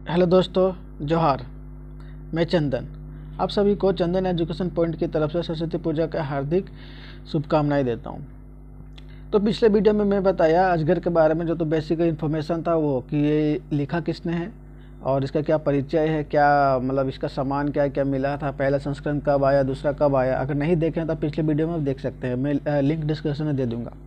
Hello दोस्तों, जोहार। मैं चंदन। आप सभी को चंदन एजुकेशन पॉइंट की तरफ से सरस्वती पूजा का हार्दिक शुभकामनाएं देता हूं। तो पिछले वीडियो में मैं बताया अजगर के बारे में, जो तो बेसिक इन्फॉर्मेशन था वो कि ये लिखा किसने है और इसका क्या परिचय है, क्या मतलब इसका सामान क्या क्या मिला था, पहला संस्करण कब आया, दूसरा कब आया। अगर नहीं देखें तो पिछले वीडियो में आप देख सकते हैं, मैं लिंक डिस्क्रिप्शन में दे दूँगा।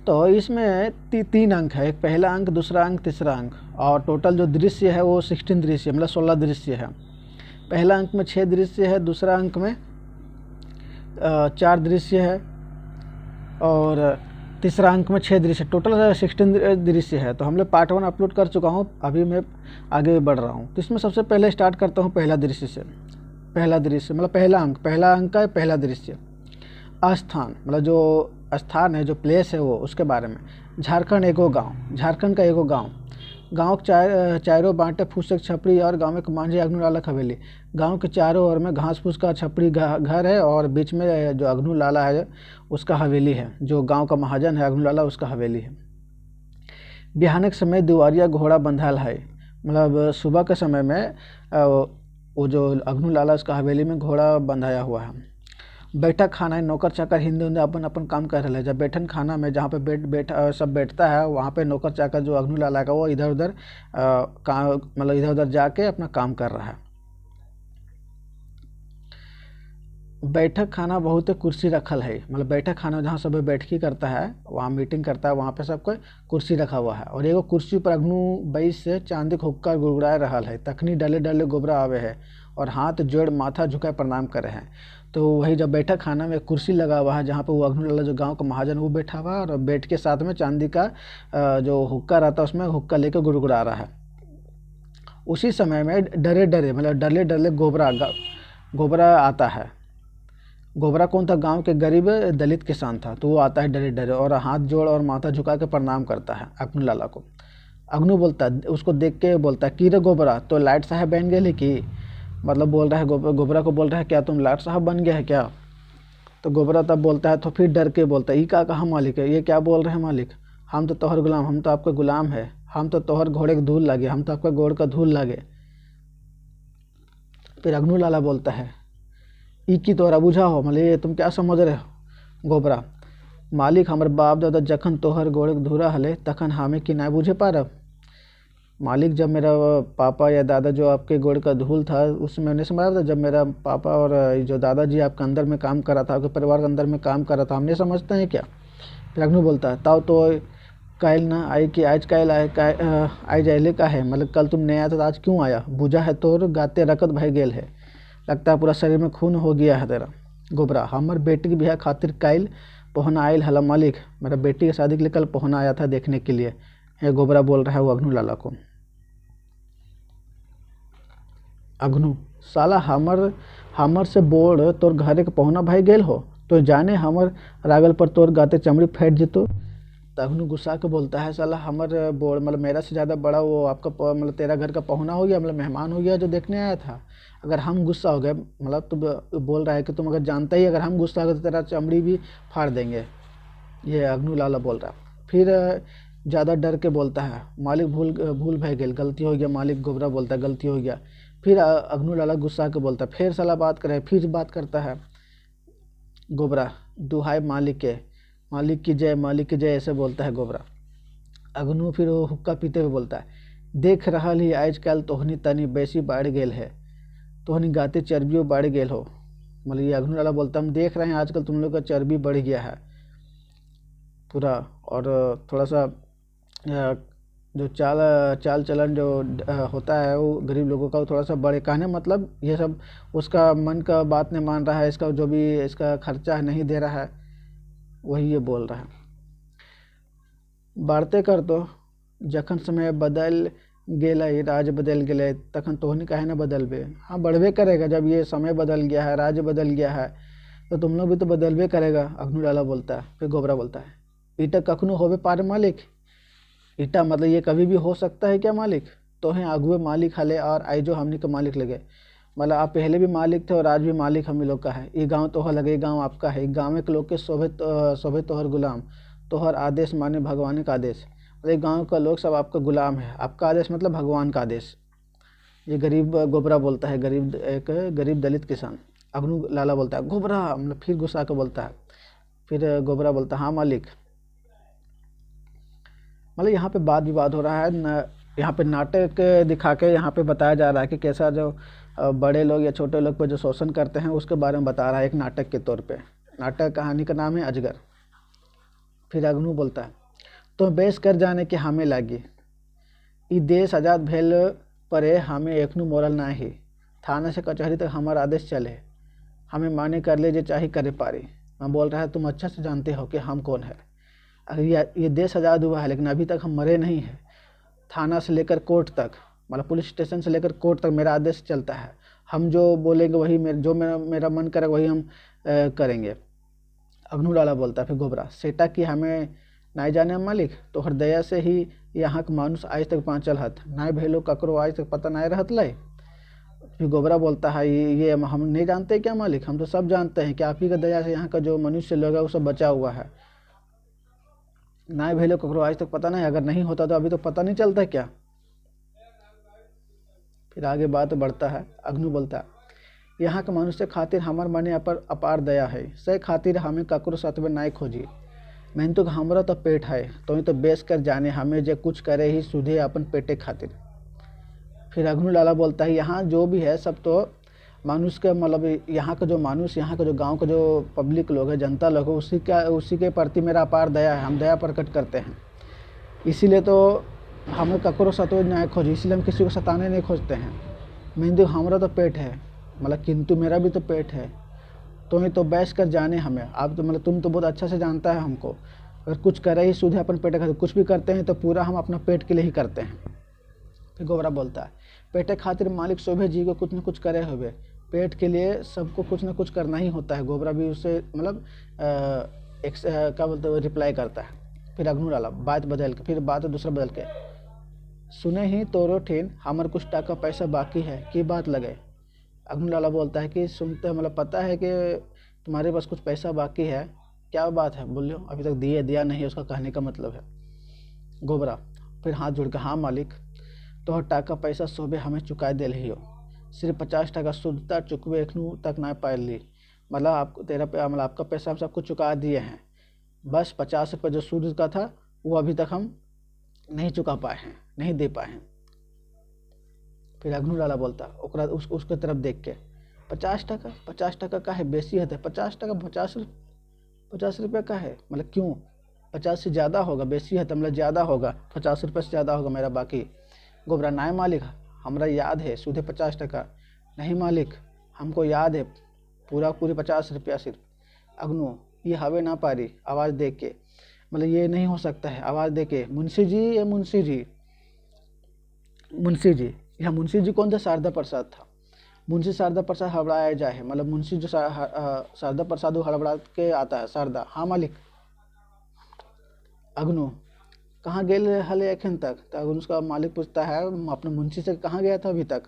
तो इसमें तीन अंक है, एक पहला अंक, दूसरा अंक, तीसरा अंक, और टोटल जो दृश्य है वो 16 दृश्य मतलब 16 दृश्य है। पहला अंक में 6 दृश्य है, दूसरा अंक में 4 दृश्य है और तीसरा अंक में 6 दृश्य, टोटल 16 दृश्य है। तो हम लोग पार्ट 1 अपलोड कर चुका हूँ, अभी मैं आगे बढ़ रहा हूँ। तो इसमें सबसे पहले स्टार्ट करता हूँ पहला दृश्य से। पहला दृश्य मतलब पहला अंक का पहला दृश्य आस्थान, मतलब जो स्थान है, जो प्लेस है वो, उसके बारे में। झारखंड एगो गांव, झारखंड का एगो गांव। गांव के चारों बांटे फूसक छपड़ी और गांव में मांझी अग्नू लाला हवेली। गांव के चारों ओर में घास फूस का छपड़ी घर है और बीच में जो अग्नू लाला है उसका हवेली है। जो गांव का महाजन है अग्नू लाला, उसका हवेली है। बिहान के समय दुआरिया घोड़ा बंधाल है, मतलब सुबह के समय में वो जो अग्नू लाला उसका हवेली में घोड़ा बंधाया हुआ है। बैठक खाना है, नौकर चाकर हिंदू अपन अपन काम कर रहे हैं। जब बैठन खाना में जहाँ पे सब बैठता है, वहाँ पे नौकर चाकर जो अग्नू लाला का वो इधर उधर काम, मतलब इधर उधर जाके अपना काम कर रहा है। बैठक खाना बहुत कुर्सी रखल है, मतलब बैठक खाना जहाँ सब बैठकी करता है, वहाँ मीटिंग करता है, वहाँ पे सबको कुर्सी रखा हुआ है। और एगो कुर्सी पर अग्नू बैस से चांदी हुक्का गुड़गुड़ा रहा है। तखनी डले डले गोबरा आवे है और हाथ जोड़ माथा झुकाए प्रणाम करे हैं। तो वही जब बैठक खाना में कुर्सी लगा हुआ है, जहाँ पे वो अग्नू लाला जो गांव का महाजन वो बैठा हुआ है, और बेड के साथ में चांदी का जो हुक्का रहता है उसमें हुक्का लेकर गुड़गुड़ा रहा है। उसी समय में डरे डरे मतलब डरले डरले गोबरा आता है। गोबरा कौन था? गांव के गरीब दलित किसान था। तो वो आता है डरे डरे और हाथ जोड़ और माथा झुका के प्रणाम करता है अग्नू लाला को। अग्नू बोलता है, उसको देख के बोलता है, की रे गोबरा, तो लाट साहब बन गए कि, मतलब बोल रहा है गोबरा को बोल रहा है, क्या तुम लाट साहब बन गया है क्या? तो गोबरा तब बोलता है, तो फिर डर के बोलता है, ई का कहा मालिक है, ये क्या बोल रहे हैं मालिक, हम तो तोहर गुलाम, हम तो आपका गुलाम है, हम तो तोहर घोड़े के धूल लागे, हम तो आपका घोड़ का धूल लागे। फिर अग्नू लाला बोलता है, ई की तोहरा बुझा हो, मतलब ये तुम क्या समझ रहे हो? गोबरा, मालिक हमर बाप दादा जखन तोहर घोड़े के धूरा हले तखन हमें कि ना बुझे पारब। मालिक, जब मेरा पापा या दादा जो आपके गोड़ का धूल था उसमें नहीं समझ था, जब मेरा पापा और जो दादाजी आपके अंदर में काम कर रहा था, आपके परिवार के अंदर में काम कर रहा था, हम नहीं समझते हैं क्या? फिर अग्नू बोलता है, ताओ तो कायल ना आई कि आज कायल आए, आज अहले का है, मतलब कल तुम नहीं आया था, आज क्यों आया? बुझा है तोर गाते रकत भाई गेल है, लगता है पूरा शरीर में खून हो गया है तेरा। गोबरा, हमर बेटी के बिहार खातिर कायल पहुना आयल हला मालिक, मेरा बेटी की शादी के लिए कल पहुना आया था देखने के लिए। ये गोबरा बोल रहा है वो अग्नू लाला को। अग्नू, साला हमर से बोल तोर घरे के पहुना भाई गेल हो, तो जाने हमर रागल पर तोर गाते चमड़ी फैट जितो। तो अग्नू गुस्सा के बोलता है, साला हमर बोल मतलब मेरा से ज़्यादा बड़ा वो आपका मतलब तेरा घर का पहुना हो गया, मतलब मेहमान हो गया जो देखने आया था। अगर हम गुस्सा हो गए, मतलब तो बोल रहा है कि तुम अगर जानता ही, अगर हम गुस्सा हो गए तो तेरा चमड़ी भी फाड़ देंगे। ये अग्नू लाला बोल रहा है। फिर ज़्यादा डर के बोलता है, मालिक भूल भाई गेल, गलती हो गया मालिक। गोबरा बोलता है, गलती हो गया। फिर अग्नू लाला गुस्सा के बोलता है, फिर साला बात करे, फिर बात करता है गोबरा, दुहाई मालिक के, मालिक की जय, मालिक की जय, ऐसे बोलता है गोबरा। अग्नू फिर वो हुक्का पीते हुए बोलता है, देख रहा ही आज कल तोहनी तनी बेसी बढ़ गेल है, तोहनी गाते चर्बियों बढ़ गेल हो। मतलब ये अग्नू लाला बोलता है, हम देख रहे हैं आजकल तुम लोग का चर्बी बढ़ गया है पूरा। और थोड़ा सा जो चाल चलन जो होता है वो गरीब लोगों का, वो थोड़ा सा बड़े कहने मतलब ये सब उसका मन का बात नहीं मान रहा है, इसका जो भी इसका खर्चा नहीं दे रहा है, वही ये बोल रहा है। बढ़ते कर तो जखन समय बदल गेला, राज बदल गए तखन तोहनी काहे ना बदलबे। हाँ, बढ़बे करेगा, जब ये समय बदल गया है, राज बदल गया है, तो तुम लोग भी तो बदलबे करेगा। अग्नू लाला बोलता है। फिर गोबरा बोलता है, ईटा कखनो होबे पारे मालिक, ईटा मतलब ये कभी भी हो सकता है क्या मालिक? तो हैं अगुए मालिक हले और आई जो हमनी के मालिक लगे, मतलब आप पहले भी मालिक थे और आज भी मालिक हम लोग का है। ये गांव तोहर लगे, ये गांव आपका है, गाँव के लोग के शोभे तोहर गुलाम, तोहर आदेश माने भगवान का आदेश, मतलब गांव का लोग सब आपका गुलाम है। आपका आदेश मतलब भगवान का आदेश। ये गरीब गोबरा बोलता है, एक गरीब दलित किसान। अग्नू लाला बोलता है गोबरा, मतलब फिर गुस्सा के बोलता है। फिर गोबरा बोलता है हाँ मालिक। मतलब यहाँ पे वाद विवाद हो रहा है यहाँ पे नाटक दिखा के यहाँ पे बताया जा रहा है कि कैसा जो बड़े लोग या छोटे लोग पे जो शोषण करते हैं उसके बारे में बता रहा है एक नाटक के तौर पे। नाटक कहानी का नाम है अजगर। फिर अग्नू बोलता है तो बेस कर जाने के हमें लागी, ई देश आज़ाद भेल परे हमें एकनू मोरल ना ही, थाना से कचहरी तक हमारा आदेश चले, हमें माने कर ले जो चाहे करे पारी। मैं बोल रहा है तुम अच्छा से जानते हो कि हम कौन है। अगर ये देश आज़ाद हुआ है लेकिन अभी तक हम मरे नहीं हैं। थाना से लेकर कोर्ट तक, मतलब पुलिस स्टेशन से लेकर कोर्ट तक मेरा आदेश चलता है। हम जो बोलेंगे वही मेरा मन करेगा वही हम करेंगे। अग्नू लाला बोलता है फिर गोबरा सेटा कि हमें नाई जाने मालिक, तो हर दया से ही यहाँ के मानुष आज तक पहुँचल हत, नाई भेलो ककरो आज तक पता नहीं रहत लै। फिर गोबरा बोलता है ये हम नहीं जानते क्या मालिक, हम तो सब जानते हैं कि आप ही का दया से यहाँ का जो मनुष्य लोग है वो सब बचा हुआ है। नाई भेलो ककरो आज तक पता नहीं, अगर नहीं होता तो अभी तो पता नहीं चलता क्या। फिर आगे बात बढ़ता है। अग्नू बोलता है यहाँ के मनुष्य खातिर हमार मने अपार दया है, से खातिर हमें ककरो सतवे नाई खोजी। मैंने तो हमरा तो पेट है तो ही तो बेच कर जाने, हमें जो कुछ करे ही सुधे अपन पेटे खातिर। फिर अग्नू लाला बोलता है यहाँ जो भी है सब तो मानुष के, मतलब यहाँ का जो मानुष, यहाँ का जो गांव का जो पब्लिक लोग है, जनता लोग है, उसी के प्रति मेरा अपार दया है, हम दया प्रकट करते हैं। इसीलिए तो हमें ककरो सतो न्याय खोजी, इसलिए हम किसी को सताने नहीं खोजते हैं। मैंने तो हमारा तो पेट है, मतलब किंतु मेरा भी तो पेट है, तो ही तो बैस कर जाने हमें। आप तो मतलब तुम तो बहुत अच्छा से जानता है हमको, अगर कुछ करे ही सुधे अपन पेटे खातिर, कुछ भी करते हैं तो पूरा हम अपना पेट के लिए ही करते हैं। फिर गोबरा बोलता है पेटे खातिर मालिक शोभे जी को कुछ न कुछ करे हुए, पेट के लिए सबको कुछ न कुछ करना ही होता है। गोबरा भी उससे मतलब क्या बोलते हैं रिप्लाई करता है। फिर अग्नू लाला बात बदल के, फिर बात दूसरा बदल के, सुने ही तोरो ठेन हमार कुछ टाका पैसा बाकी है की बात लगे। अग्नू लाला बोलता है कि सुनते मतलब पता है कि तुम्हारे पास कुछ पैसा बाकी है, क्या बात है बोलियो, अभी तक दिया नहीं, उसका कहने का मतलब है। गोबरा फिर हाथ जोड़ के हाँ मालिक, तो टाका पैसा सोबे हमें चुका दे रही हो, सिर्फ 50 टका शुद्धता चुकवे एखनू तक ना पाए ली, मतलब मतलब आपका पैसा हम सबको चुका दिए हैं, बस 50 रुपये जो सूद का था वो अभी तक हम नहीं चुका पाए हैं, नहीं दे पाए हैं। फिर अग्नू लाला बोलता उसके तरफ देख के 50 टका का है, बेसी है 50 टका, 50 रुपये का है, मतलब क्यों 50 से ज़्यादा होगा, बेसी है तो मतलब ज़्यादा होगा, 50 रुपये से ज़्यादा होगा मेरा बाकी। गोबरा नाय मालिक हमरा याद है सूधे 50 टका, नहीं मालिक हमको याद है पूरी 50 रुपया सिर्फ। अग्नू ये हवे ना पारी, आवाज़ दे के, मतलब ये नहीं हो सकता है, आवाज़ दे के मुंशी जी, ये मुंशी जी, मुंशी जी, यह मुंशी जी कौन था, शारदा प्रसाद था। मुंशी शारदा प्रसाद हड़बड़ाया जाए, मतलब मुंशी जो शारदा प्रसाद वो हड़बड़ा के आता है। शारदा हाँ मालिक। अग्नू कहाँ गए हले एखन तक, तो उसका मालिक पूछता है अपने मुंशी से कहाँ गया था अभी तक।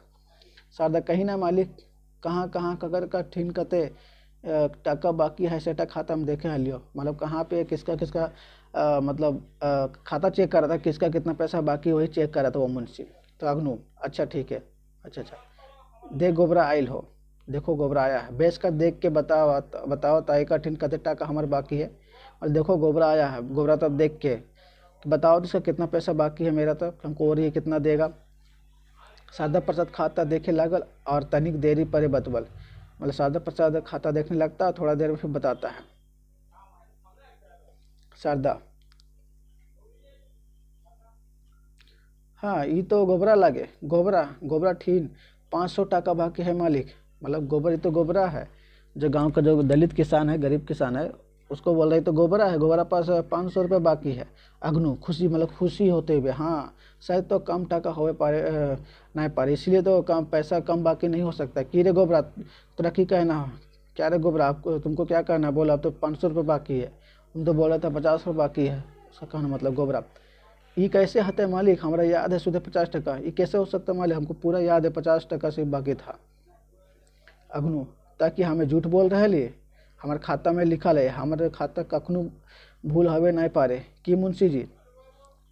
शारदा कहीं ना मालिक, कहाँ ककर का ठीन कते टका बाकी है सेटा खाता में देखे हलियो, मतलब कहाँ पे किसका मतलब खाता चेक कर रहा था, किसका कितना पैसा बाकी वही चेक कर रहा था वो मुंशी। तो अग्नू अच्छा ठीक है, अच्छा देख गोबरा आयल हो, देखो गोबरा आया है, बेच कर देख के बताओ ताई का ठीन कते टका हमारे बाकी है, और देखो गोबरा आया है। गोबरा तब देख के बताओ तो इसका कितना पैसा बाकी है मेरा, तब हमको और ये कितना देगा। शारदा प्रसाद खाता देखे लागल और तनिक देरी परे बतबल, मतलब शारदा प्रसाद खाता देखने लगता है, थोड़ा देर में फिर बताता है। शारदा हाँ ये तो गोबरा लागे, गोबरा ठीन 500 टका बाकी है मालिक, मतलब गोबर ये तो गोबरा है, जो गांव का जो दलित किसान है, गरीब किसान है, उसको बोल रही तो गोबरा है, गोबरा पास 500 रुपये बाकी है। अग्नू खुशी मतलब खुशी होते हुए हाँ शायद तो कम टका हो पारे नहीं पारे, इसलिए तो कम पैसा कम बाकी नहीं हो सकता। कि रे गोबरा तेरा की कहना, क्या रे गोबरा आपको तुमको क्या कहना, बोला अब तो 500 रुपये बाकी है, तुम तो बोला था 50 रुपये बाकी है, उसका कहना मतलब। गोबरा ये कैसे हते मालिक, हमारा याद है सुधे 50 टका, ये कैसे हो सकता मालिक, हमको पूरा याद है 50 टका से बाकी था। अग्नू ताकि हमें झूठ बोल रहे लिए, हमारे खाता में लिखल है, हमारे खाता कखनू भूल हवे नहीं पारे कि मुंशी जी।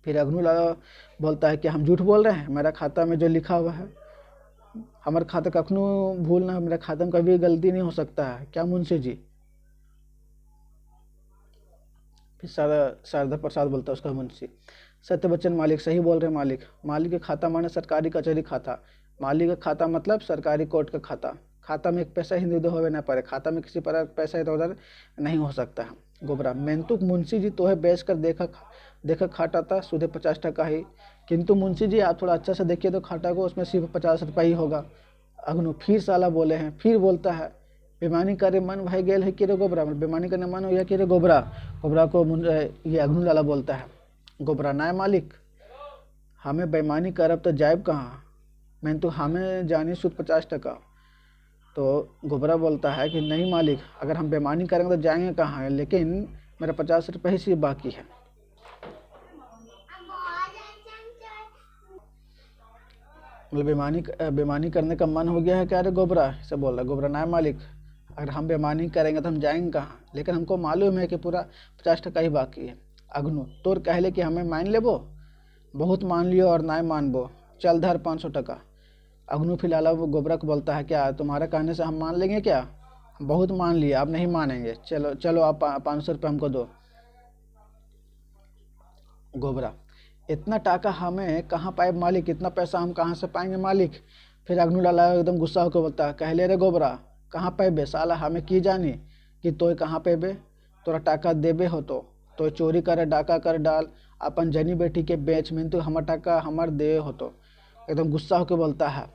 फिर अग्नू लाला बोलता है कि हम झूठ बोल रहे हैं, मेरा खाता में जो लिखा हुआ है हमारे खाता कखनू भूल ना, मेरा खाता में कभी गलती नहीं हो सकता है क्या मुंशी जी। फिर शारदा प्रसाद बोलता है उसका मुंशी, सत्य बच्चन मालिक सही बोल रहे मालिक। मालिक का खाता माने सरकारी कचहरी खाता, मालिक का खाता मतलब सरकारी कोर्ट का खाता। खाता में एक पैसा हिंदू उधर होवे ना पारे, खाता में किसी प्रकार पैसा इधर उधर नहीं हो सकता है। गोबरा, मेंतुक मुंशी जी तो है बेच कर देखा देखा खाटा था सुधे 50 टका ही, किंतु मुंशी जी आप थोड़ा अच्छा से देखिए तो खाटा को उसमें सिर्फ 50 रुपये ही होगा। अग्नु फिर साला बोले हैं, फिर बोलता है, बेमानी करे मन भाई गेल है कि रे गोबरा, बेमानी करने मन हो गया कि रे गोबरा। गोबरा को ये अग्नु लाला बोलता है। गोबरा, नाय मालिक हमें बेईमानी करब तो जायब कहाँ, मैं तो हमें जानी शुद्ध 50 टका। तो गोबरा बोलता है कि नहीं मालिक, अगर हम बेईमानी करेंगे तो जाएंगे कहाँ है, लेकिन मेरा 50 रुपये ही सिर्फ बाकी है। मतलब बेईमानी करने का मन हो गया है क्या रे गोबरा, ऐसा बोल रहा है। गोबरा, ना मालिक अगर हम बेईमानी करेंगे तो हम जाएंगे कहाँ, लेकिन हमको मालूम है कि पूरा 50 टका ही बाकी है। अग्नु, तोर कहले कि हमें मान लेबो, बहुत मान लियो और ना मानबो, चल धर 500 टका। अग्नु फिलहाल अब गोबरा को बोलता है, क्या तुम्हारे कहने से हम मान लेंगे क्या, हम बहुत मान लिए आप नहीं मानेंगे, चलो चलो आप 500 रुपये हमको दो। गोबरा, इतना टाका हमें कहाँ पाए मालिक, इतना पैसा हम कहाँ से पाएंगे मालिक। फिर अग्नु लाला एकदम गुस्सा होकर बोलता है, कहले रे गोबरा कहाँ पैबे, साला हमें की जानी कि तोय कहाँ पैबे, तोरा टाका देबे हो तो चोरी करे डाका कर डाल, अपन जनी बेटी के बेच में तो हमार टाका हमार दे हो तो। एकदम गुस्सा होकर बोलता है,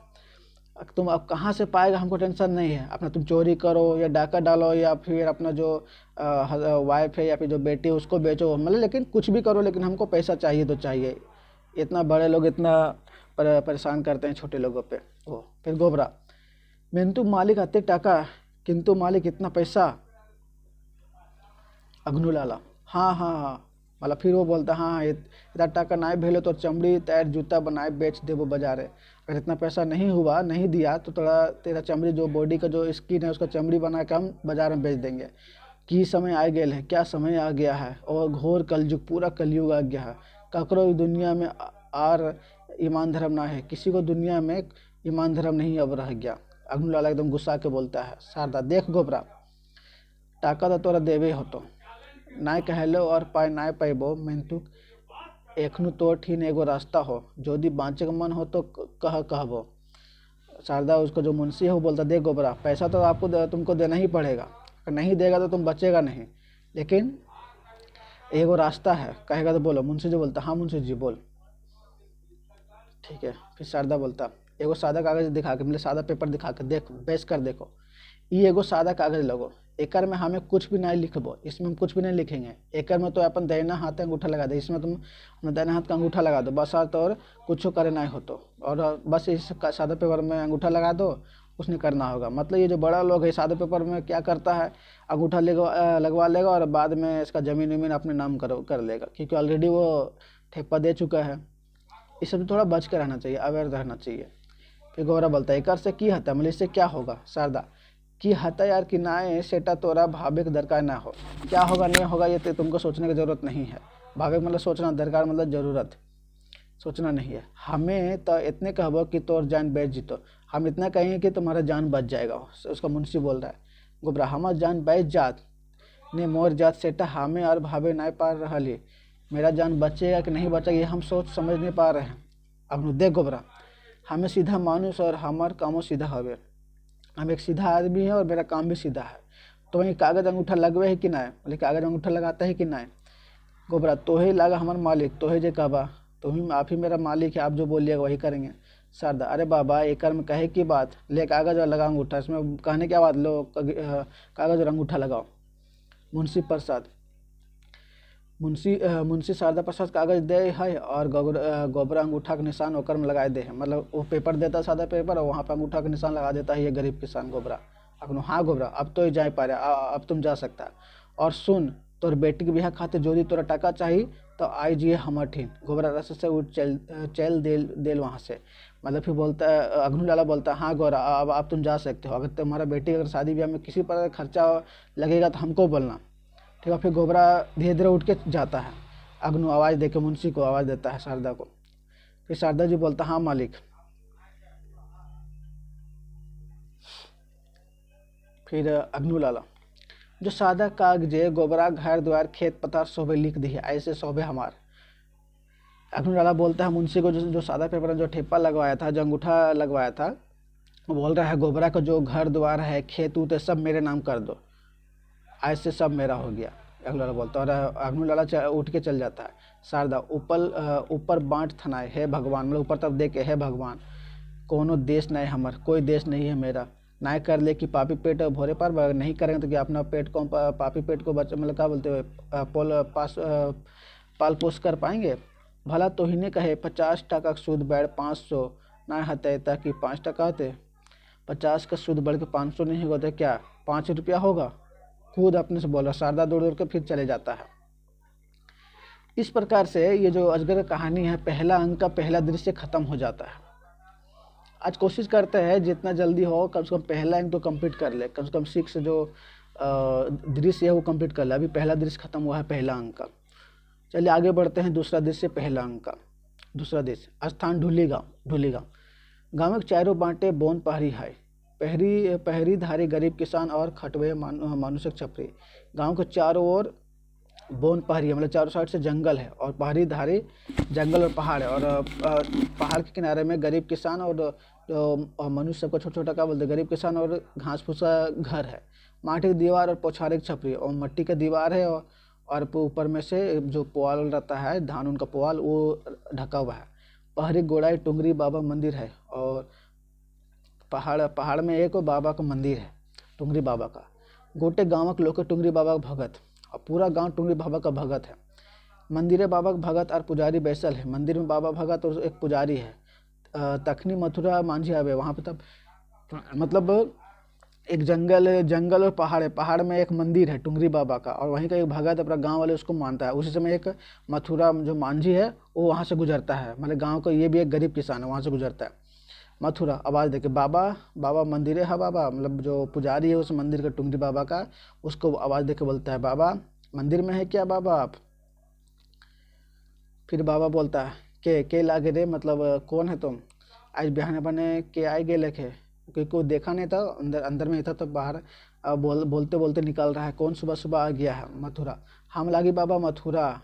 तुम अब कहाँ से पाएगा हमको टेंशन नहीं है, अपना तुम चोरी करो या डाका डालो या फिर अपना जो वाइफ है या फिर जो बेटी है उसको बेचो, मतलब लेकिन कुछ भी करो, लेकिन हमको पैसा चाहिए तो चाहिए। इतना बड़े लोग इतना परेशान करते हैं छोटे लोगों पे वो। फिर गोबरा, मेंतु मालिक आते टाका किंतु मालिक इतना पैसा। अग्नु लाला, हाँ हाँ हाँ, मतलब फिर वो बोलता हाँ हाँ इतना टाका ना भेलो तो चमड़ी तैर जूता बनाए बेच देवो बाजारे, अगर इतना पैसा नहीं हुआ नहीं दिया तो थोड़ा तेरा चमड़ी जो बॉडी का जो स्किन है उसका चमड़ी बना के हम बाजार में बेच देंगे। की समय आ गया है, क्या समय आ गया है, और घोर कलयुग पूरा कलयुग आ गया है। ककरो दुनिया में आर ईमान धर्म ना है, किसी को दुनिया में ईमान धर्म नहीं अब रह गया। अग्नु लाला एकदम गुस्सा के बोलता है, शारदा देख गोबरा टाका तो तोरा देवे हो तो नाय कहलो और पाए नाय पैबो, मेंतु एखनु तो ठीन एगो रास्ता हो, जोदी बाँचे का मन हो तो कहबो। शारदा उसको जो मुंशी है वो बोलता, देख गोबरा पैसा तो आपको तुमको देना ही पड़ेगा, अगर नहीं देगा तो तुम बचेगा नहीं, लेकिन एगो रास्ता है, कहेगा तो बोलो। मुंशी जी बोलता, हाँ मुंशी जी बोल। ठीक है। फिर शारदा बोलता, एगो सादा कागज दिखा के, मतलब सादा पेपर दिखा के देख, बेच कर देखो, ये एगो सादा कागज लगो, एकर में हमें कुछ भी नहीं लिखबो, इसमें हम कुछ भी नहीं लिखेंगे, एकर में तो अपन दाहिना हाथ का अंगूठा लगा दे, इसमें तुम अपना दाहिना हाथ का अंगूठा लगा दो बस, और कुछ करे नहीं हो तो, और बस इस सादा पेपर में अंगूठा लगा दो, कुछ नहीं करना होगा। मतलब ये जो बड़ा लोग है सादा पेपर में क्या करता है, अंगूठा लगवा लेगा और बाद में इसका ज़मीन वमीन अपने नाम कर लेगा, क्योंकि ऑलरेडी वो ठेपा दे चुका है। इस सब थोड़ा बच कर रहना चाहिए, अवेयर रहना चाहिए। फिर गौरा बोलता है, एकर से की हता, मतलब इससे क्या होगा। शारदा, कि हता यार कि नाए सेटा तोरा भावे के दरकार ना हो, क्या होगा नहीं होगा ये तो तुमको सोचने की ज़रूरत नहीं है। भावे मतलब सोचना, दरकार मतलब ज़रूरत, सोचना नहीं है। हमें तो इतने कहबो कि तोर जान बेच जीतो, हम इतना कहेंगे कि तुम्हारा जान बच जाएगा। उसका मुंशी बोल रहा है, गोबरा हमार जान बेच जात ने मोर जात सेटा हमें और भावे ना पा रहा है, मेरा जान बचेगा कि नहीं बचेगा ये हम सोच समझ नहीं पा रहे हैं। अब देख गोबरा, हमें सीधा मानुस और हमार कामों सीधा हवे, हम एक सीधा आदमी है और मेरा काम भी सीधा है, तो वहीं कागज़ अंगूठा लगवे है कि ना, बोले कागज़ अंगूठा लगाता है कि ना। गोबरा, तो ही लगा हमार मालिक, तो ही जे कहबा, आप ही मेरा मालिक है, आप जो बोलिएगा वही करेंगे। शारदा, अरे बाबा एकर में कहे की बात, ले कागज़ और लगा अंगूठा, इसमें कहने क्या बात, लो कागज़ और अंगूठा लगाओ। मुंशी प्रसाद, मुंशी शारदा प्रसाद कागज़ दे है और गोबरा अंगूठा का निशान ओकर में लगा दे है, मतलब वो पेपर देता सादा पेपर और वहाँ पर अंगूठा का निशान लगा देता है ये गरीब किसान गोबरा। अब हाँ गोबरा अब तो ही जा पा रहा, अब तुम जा सकता है। और सुन, तोर बेटी के ब्याह खाते जो तोरा टाका चाहिए तो आई जी हमर ठीन। गोबरा रस से उठ चल देल वहाँ से, मतलब फिर बोलता है, अग्नु लाला बोलता है, हाँ गौरा अब तुम जा सकते हो, अगर तुम्हारा बेटी अगर शादी ब्याह में किसी पर खर्चा लगेगा तो हमको बोलना, ठीक है। फिर गोबरा धीरे धीरे उठ के जाता है, अग्नु आवाज़ दे के मुंशी को आवाज़ देता है शारदा को। फिर शारदा जी बोलता, हाँ मालिक। फिर अग्नु लाला, जो सादा कागजे गोबरा घर द्वार खेत पतार शोभे लिख दी है, ऐसे शोभे हमार। अग्नु लाला बोलता है मुंशी को, जो सादा पेपर जो ठेपा लगवाया था, जो अंगूठा लगवाया था, वो बोल रहा है गोबरा का जो घर द्वार है, खेत उत सब मेरे नाम कर दो, ऐसे सब मेरा हो गया। अग्नु लाला बोलता है और अग्नु लाला उठ के चल जाता है। शारदा, ऊपर बांट थनाए, हे भगवान, मतलब ऊपर तब देखे, हे भगवान, कोनो देश नहीं हमर, कोई देश नहीं है मेरा, ना कर ले कि पापी पेट भोरे पार, नहीं करेंगे तो कि अपना पेट को, पापी पेट को बच, मतलब क्या बोलते हुए पाल पोस कर पाएंगे। भला तो ही ने कहे 50 टका सूद बैठ 500 ना हते, ताकि 5 टका होते, 50 का सूद बढ़ के 500 नहीं होगा तो क्या 5 रुपया होगा। खुद अपने से बोल रहा। शारदा दौड़ दौड़ के फिर चले जाता है। इस प्रकार से ये जो अजगर कहानी है, पहला अंक का पहला दृश्य खत्म हो जाता है। आज कोशिश करते हैं जितना जल्दी हो कम से कम पहला अंक तो कंप्लीट कर ले, कम से कम 6 जो दृश्य है वो कंप्लीट कर ले। अभी पहला दृश्य खत्म हुआ है पहला अंक का। चलिए आगे बढ़ते हैं। दूसरा दृश्य पहला अंक का। दूसरा दृश्य स्थान ढूली गाँव। ढूली गाँव, गाँव के चारों बांटे बोन पहरी है, पहरी धारी गरीब किसान और खटवे मानुषक छपरी। गांव के चारों ओर बोन पहाड़ी है, मतलब चारों साइड से जंगल है और पहाड़ी धारी जंगल और पहाड़ है, और पहाड़ के किनारे में गरीब किसान और जो मनुष्य सबको छोटा छोटा क्या बोलते हैं, गरीब किसान और घास फूसा घर है। माटी की दीवार और पोछारे की छपरी और मट्टी का दीवार है, और ऊपर में से जो पुआल रहता है धान उनका पुआल वो ढका हुआ है। पहाड़ी गोड़ाई टुंगरी बाबा मंदिर है, और पहाड़ में एक बाबा का मंदिर है टुंगरी बाबा का। गोटे गाँव के लोग के टुंगरी बाबा का भगत, और पूरा गांव टुंगरी बाबा का भगत है। मंदिर बाबा का भगत और पुजारी बैसल है। मंदिर में बाबा भगत और एक पुजारी है। तखनी मथुरा मांझी आवे, वहाँ पे तब मतलब एक जंगल और पहाड़ है, पहाड़ में एक मंदिर है टुंगरी बाबा का, और वहीं का एक भगत अपना गांव वाले उसको मानता है। उसी समय एक मथुरा जो मांझी है वो वहाँ से गुजरता है, मतलब गाँव का ये भी एक गरीब किसान है, वहाँ से गुजरता है। मथुरा आवाज़ देके बाबा मंदिर है बाबा, मतलब जो पुजारी है उस मंदिर का टुंगरी बाबा का, उसको आवाज़ देके बोलता है बाबा मंदिर में है क्या बाबा आप। फिर बाबा बोलता है के लागे रे, मतलब कौन है तुम, आज बिहान बने के आए गे लेके, क्योंकि कोई देखा नहीं था, अंदर में था तो बाहर बोलते बोलते निकल रहा है, कौन सुबह सुबह आ गया है। मथुरा, हम लागी बाबा मथुरा,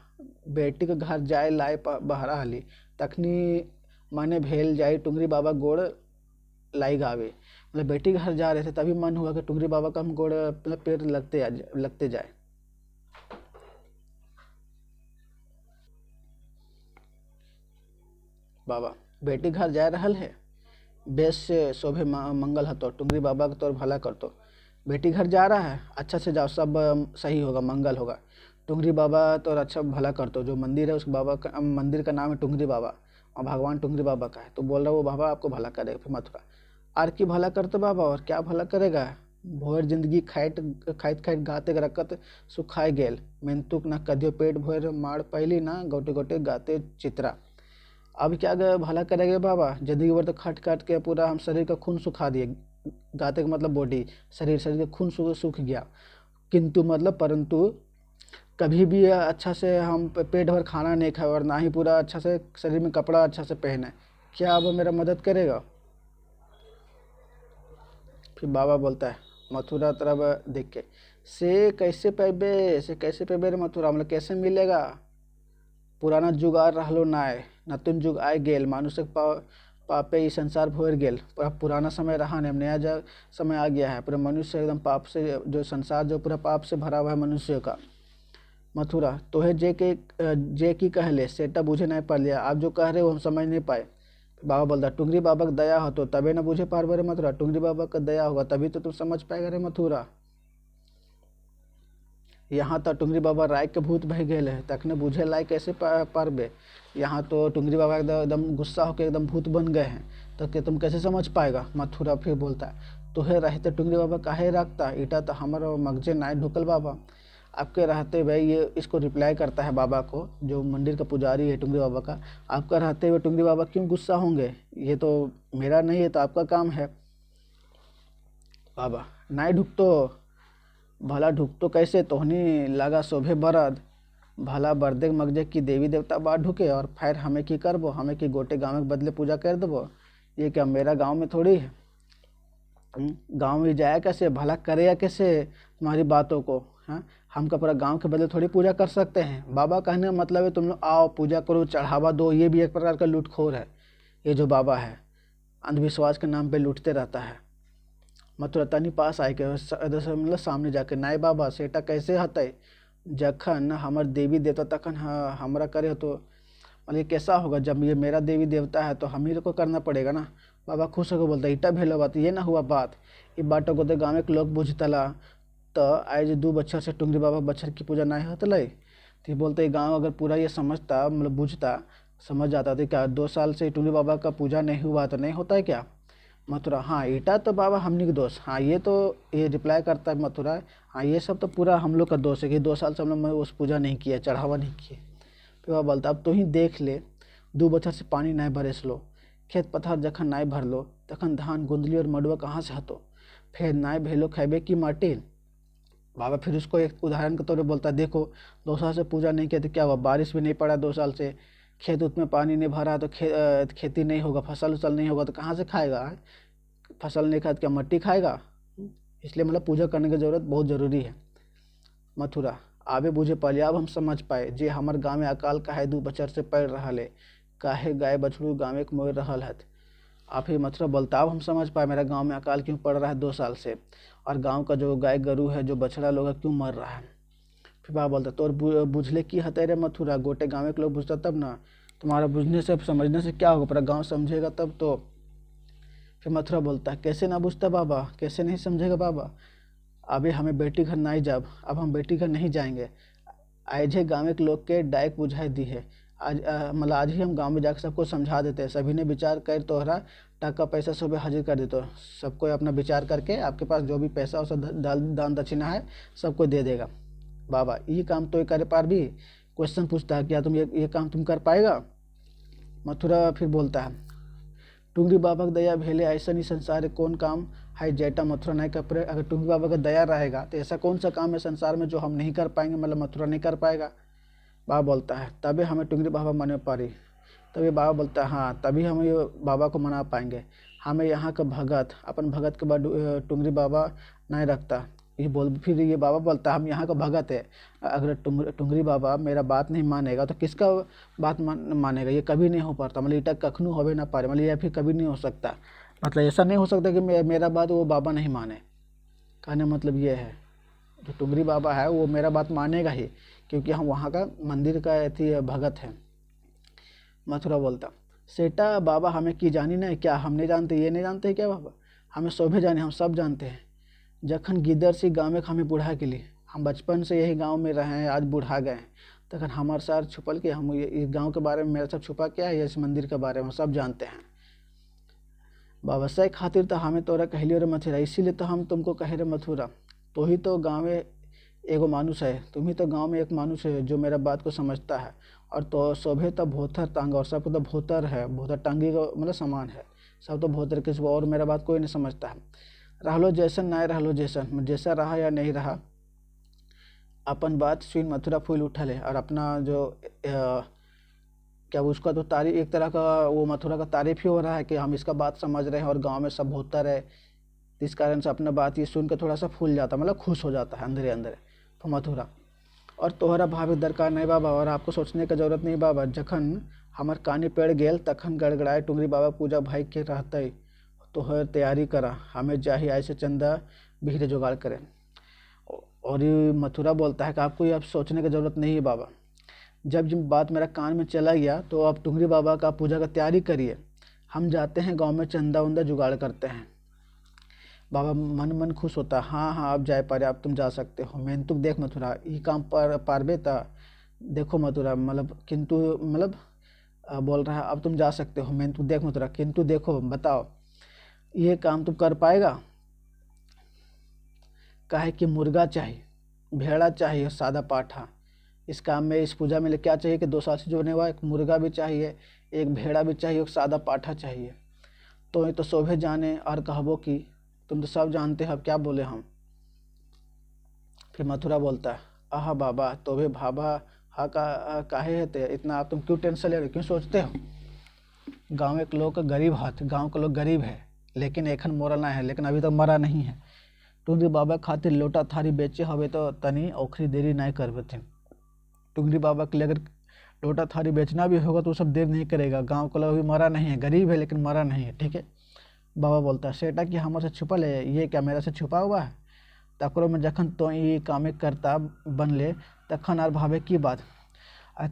बेटी के घर जाए लाए बहरा हाली, तखनी माने भेल जाए टुंगरी बाबा गोड़ लाई गावे, मतलब बेटी के घर जा रहे थे तभी मन हुआ कि टुंगरी बाबा का हम गोड़ मतलब पेड़ लगते जाए। बाबा, बेटी घर जा रहल है, बेस से शोभे मंगल हतो, टुंगरी बाबा का तोर भला कर तो। बेटी घर जा रहा है, अच्छा से जाओ, सब सही होगा, मंगल होगा। टुंगरी बाबा तो अच्छा भला कर तो, जो मंदिर है उस बाबा का, मंदिर का नाम है टुंगरी बाबा और भगवान टुंगरी बाबा का है, तो बोल रहा वो बाबा आपको भला करेगा। फिर मथुरा, आर की भला करते बाबा, और क्या भला करेगा, भोर जिंदगी खाइत खाइत गाते रखत सुखाए गेल, मेंतुक ना कदियो पेट भोर मार पहली ना गोटे गोटे गाते चित्रा। अब क्या भला करेंगे बाबा, जिंदगी भर तो खट खट के पूरा हम शरीर का खून सुखा दिए, गाते का मतलब बॉडी, शरीर का खून सूख गया, किंतु मतलब परंतु कभी भी अच्छा से हम पेट भर खाना नहीं खाए और ना ही पूरा अच्छा से शरीर में कपड़ा अच्छा से पहने, क्या अब मेरा मदद करेगा। फिर बाबा बोलता है मथुरा तरफ देख के, से कैसे पैबे रे मथुरा, मतलब कैसे मिलेगा, पुराना जुग आ रहलो नाय, नतुन जुग आए गेल, मानुषक पापे ई संसार भोर गेल, पुराना समय रहा नहीं, नया समय आ गया है, पूरा मनुष्य एकदम पाप से, जो संसार जो पूरा पाप से भरा हुआ है मनुष्य का। मथुरा, तोहे जे की कहले सेटा बुझे नहीं पा लिया, आप जो कह रहे हो हम समझ नहीं पाए। बाबा बोलता टुंगरी बाबा का दया हो तो तबे न बुझे पार रे मथुरा, टुंगरी बाबा का दया होगा तभी तो तुम समझ पाएगा रे मथुरा। यहाँ तो टुंगरी बाबा राय के भूत बह गए है, तक ने बुझे लाए कैसे पारबे, यहाँ तो टुंगरी बाबा एकदम गुस्सा होकर एकदम भूत बन गए हैं, तो कि तुम कैसे समझ पाएगा। मथुरा फिर बोलता है तुहे रहते टुंगरी बाबा काहे रखता, ईटा तो हमारा मगजे नाय ढुकल बाबा, आपके रहते हुए, ये इसको रिप्लाई करता है बाबा को, जो मंदिर का पुजारी है टुंगरी बाबा का, आपका रहते हुए टुंगरी बाबा क्यों गुस्सा होंगे, ये तो मेरा नहीं है तो आपका काम है। बाबा, नाय ढुकतो, भला ढुकतो कैसे, तोहनी लगा शोभे बरद, भला बरदे मगजे की देवी देवता बाढ़ ढुके, और फिर हमें की करबो, हमें की गोटे गाँव के बदले पूजा कर देबो, ये क्या मेरा गाँव में थोड़ी है। गांव में जाया कैसे, भला करेगा कैसे तुम्हारी बातों को। हाँ, हम का पूरा गांव के बदले थोड़ी पूजा कर सकते हैं। बाबा कहने का मतलब है तुम लोग आओ पूजा करो चढ़ावा दो, ये भी एक प्रकार का लूटखोर है। ये जो बाबा है अंधविश्वास के नाम पे लूटते रहता है। मथुरा तनी पास आए के मतलब सामने जाके नाय बाबा सेटा कैसे हतै, जखन हमर देवी देवता तखन हमरा करे तो मतलब ये कैसा होगा, जब ये मेरा देवी देवता है तो हम ही को करना पड़ेगा ना। बाबा खुश होकर बोलता इटा भेलो बात, ये ना हुआ बात। ये बाटो को तो गाँव के लोग बुझतला तो आज 2 बच्चर से टुंगरी बाबा बच्चर की पूजा नहीं होतल। तो बोलते गाँव अगर पूरा ये समझता मतलब बुझता समझ जाता तो क्या 2 साल से टुंगरी बाबा का पूजा नहीं हुआ तो नहीं होता है क्या। मथुरा हाँ ईटा तो बाबा हमने के दोष, हाँ ये तो ये रिप्लाई करता है मथुरा, हाँ ये सब तो पूरा हम लोग का दोष है कि 2 साल से हम लोग उस पूजा नहीं किया, चढ़ावा नहीं किए। फिर वह बोलता अब तो ही देख ले 2 बछर से पानी नहीं भरेस लो, खेत पथार जखन नहीं भरलो तखन धान गुंदली और मडुआ कहाँ से हतो, फिर नहीं भेलो खेबे की माटी। बाबा फिर उसको एक उदाहरण के तौर पर बोलता देखो 2 साल से पूजा नहीं किया तो क्या हुआ, बारिश भी नहीं पड़ा 2 साल से, खेत उत में पानी नहीं भरा तो खेती नहीं होगा, फसल उसल नहीं होगा तो कहाँ से खाएगा, फसल नहीं खाए तो क्या मट्टी खाएगा। इसलिए मतलब पूजा करने की ज़रूरत बहुत ज़रूरी है। मथुरा आबे बुझे पहले अब हम समझ पाए जे हमार गाँव में अकाल काहे 2 बछर से पड़ रहा है, काहे गाय बछड़ू गाँव के मोर रहा है। आप ही मथुरा बोलता अब हम समझ पाए मेरा गांव में अकाल क्यों पड़ रहा है 2 साल से, और गांव का जो गाय गरू है जो बछड़ा लोग है क्यों मर रहा है। फिर बाबा बोलता तोर बुझले की हते रे मथुरा, गोटे गाँव के लोग बुझता तब ना, तुम्हारा बुझने से समझने से क्या होगा, पूरा गाँव समझेगा तब तो। फिर मथुरा बोलता है कैसे ना बुझता बाबा, कैसे नहीं समझेगा बाबा, अभी हमें बेटी घर नहीं जाब, अब हम बेटी घर नहीं जाएंगे। आज गाँव के लोग के डायक बुझाई दी है, आज मतलब आज ही हम गांव में जाकर सबको समझा देते हैं, सभी ने विचार कर तोहरा टका पैसा सब हाजिर कर देते, सबको अपना विचार करके आपके पास जो भी पैसा उसे दान दक्षिणा है सबको दे देगा। बाबा ये काम तो करे पार भी, क्वेश्चन पूछता है क्या तुम ये काम तुम कर पाएगा। मथुरा फिर बोलता है टुंगरी बाबा का दया भेले ऐसा नहीं संसार है कौन काम है जेटा मथुरा नहीं कर पाए। अगर टुंगरी बाबा का दया रहेगा तो ऐसा कौन सा काम है संसार में जो हम नहीं कर पाएंगे, मतलब मथुरा नहीं कर पाएगा। बाबा बोलता है तभी हमें टुंगरी बाबा मना पारी, तभी बाबा बोलता है हाँ तभी हम ये बाबा को मना पाएंगे, हमें यहाँ का भगत अपन भगत के बाद टुंगरी बाबा नहीं रखता। ये बोल फिर ये बाबा बोलता है हम यहाँ का भगत है, अगर टुंगरी बाबा मेरा बात नहीं मानेगा तो किसका बात मानेगा, ये कभी नहीं हो पाता, मतलब इटा कखनू होवे ना पारे, मतलब ये फिर कभी नहीं हो सकता, मतलब ऐसा नहीं हो सकता कि मेरा बात वो बाबा नहीं माने। कहने मतलब ये है जो टुंगरी बाबा है वो मेरा बात मानेगा ही, क्योंकि हम वहाँ का मंदिर का अथी भगत है। मथुरा बोलता सेटा बाबा हमें की जानी नहीं क्या, हम नहीं जानते, ये नहीं जानते क्या बाबा, हमें शोभे जाने, हम सब जानते हैं। जखन गिदर से गाँव में हमें बूढ़ा के लिए, हम बचपन से यही गांव में रहे हैं, आज बूढ़ा गए हैं, तखन हमारे सार छुपल के हम इस गांव के बारे में मेरा सब छुपा क्या है, इस मंदिर के बारे में सब जानते हैं। बाबा सही खातिर तो हमें तोरा कहलियो रे मथुरा, इसीलिए तो हम तुमको कहे रे मथुरा, तो ही तो गाँव में एगो मानुष है, तुम ही तो गांव में एक मानुष है जो मेरा बात को समझता है, और तो शोभे तो भोथर टांग, और सबको तो भोतर है, भोतर टांगी का मतलब समान है, सब तो भोतर किस और मेरा बात कोई नहीं समझता है। रहलो जैसन नहीं रहलो जैसन, जैसा रहा या नहीं रहा अपन बात सुन मथुरा फूल उठल है, और अपना जो क्या उसका तो तारीफ एक तरह का वो मथुरा का तारीफ ही हो रहा है कि हम इसका बात समझ रहे हैं और गांव में सब भोतर है, इस कारण से अपना बात ये सुन के थोड़ा सा फूल जाता, मतलब खुश हो जाता है अंदर अंदर। तो मथुरा और तोहरा भावे दरकार नहीं बाबा, और आपको सोचने की जरूरत नहीं बाबा, जखन हमार कानी पेड़ गेल तखन गड़गड़ाए टुंगरी बाबा पूजा भाई के रहते, तोहर तैयारी करा, हमें चाहिए ऐसे चंदा बिहरे जुगाड़ करें। और ये मथुरा बोलता है कि आपको ये अब सोचने की ज़रूरत नहीं है बाबा, जब बात मेरा कान में चला गया तो अब टुंगरी बाबा का पूजा का तैयारी करिए, हम जाते हैं गांव में चंदा उंदा जुगाड़ करते हैं। बाबा मन खुश होता, हाँ हाँ आप जाए पारे, आप तुम जा सकते हो। मैंने तुम देख मथुरा ये काम पारबे था, देखो मथुरा मतलब किंतु मतलब बोल रहा है अब तुम जा सकते हो। मैंने तुम देख मथुरा किंतु देखो बताओ ये काम तुम कर पाएगा, काहे कि मुर्गा चाहिए, भेड़ा चाहिए, सादा पाठा, इस काम में इस पूजा में क्या चाहिए कि 2 साल से जोड़ने वाला एक मुर्गा भी चाहिए, एक भेड़ा भी चाहिए, एक सादा पाठा चाहिए। तो ये तो शोभे जाने और कहबो कि तुम तो सब जानते हो, अब क्या बोले हम। फिर मथुरा बोलता है आहा बाबा तोभे भाभा हा काहे है इतना, आप तुम क्यों टेंशन ले रहे, क्यों सोचते हो, गाँव के लोग का गरीब हाथ, गाँव के लोग गरीब है लेकिन एखन मोरना है, लेकिन अभी तक मरा नहीं है। टुंगरी बाबा खातिर लोटा थारी बेचे हवे तो तनी ओखरी देरी नहीं करबथिन। टुंगरी बाबा के लिए अगर लोटा थारी बेचना भी होगा तो वो सब देर नहीं करेगा। गांव को लोग अभी मरा नहीं है, गरीब है लेकिन मरा नहीं है, ठीक है। बाबा बोलता है सेटा कि हमसे छुपल है, ये क्या मेरा से छुपा हुआ है? तकरो में जखन तो ये कामे करता बनले तखन और भावे की बात। आ,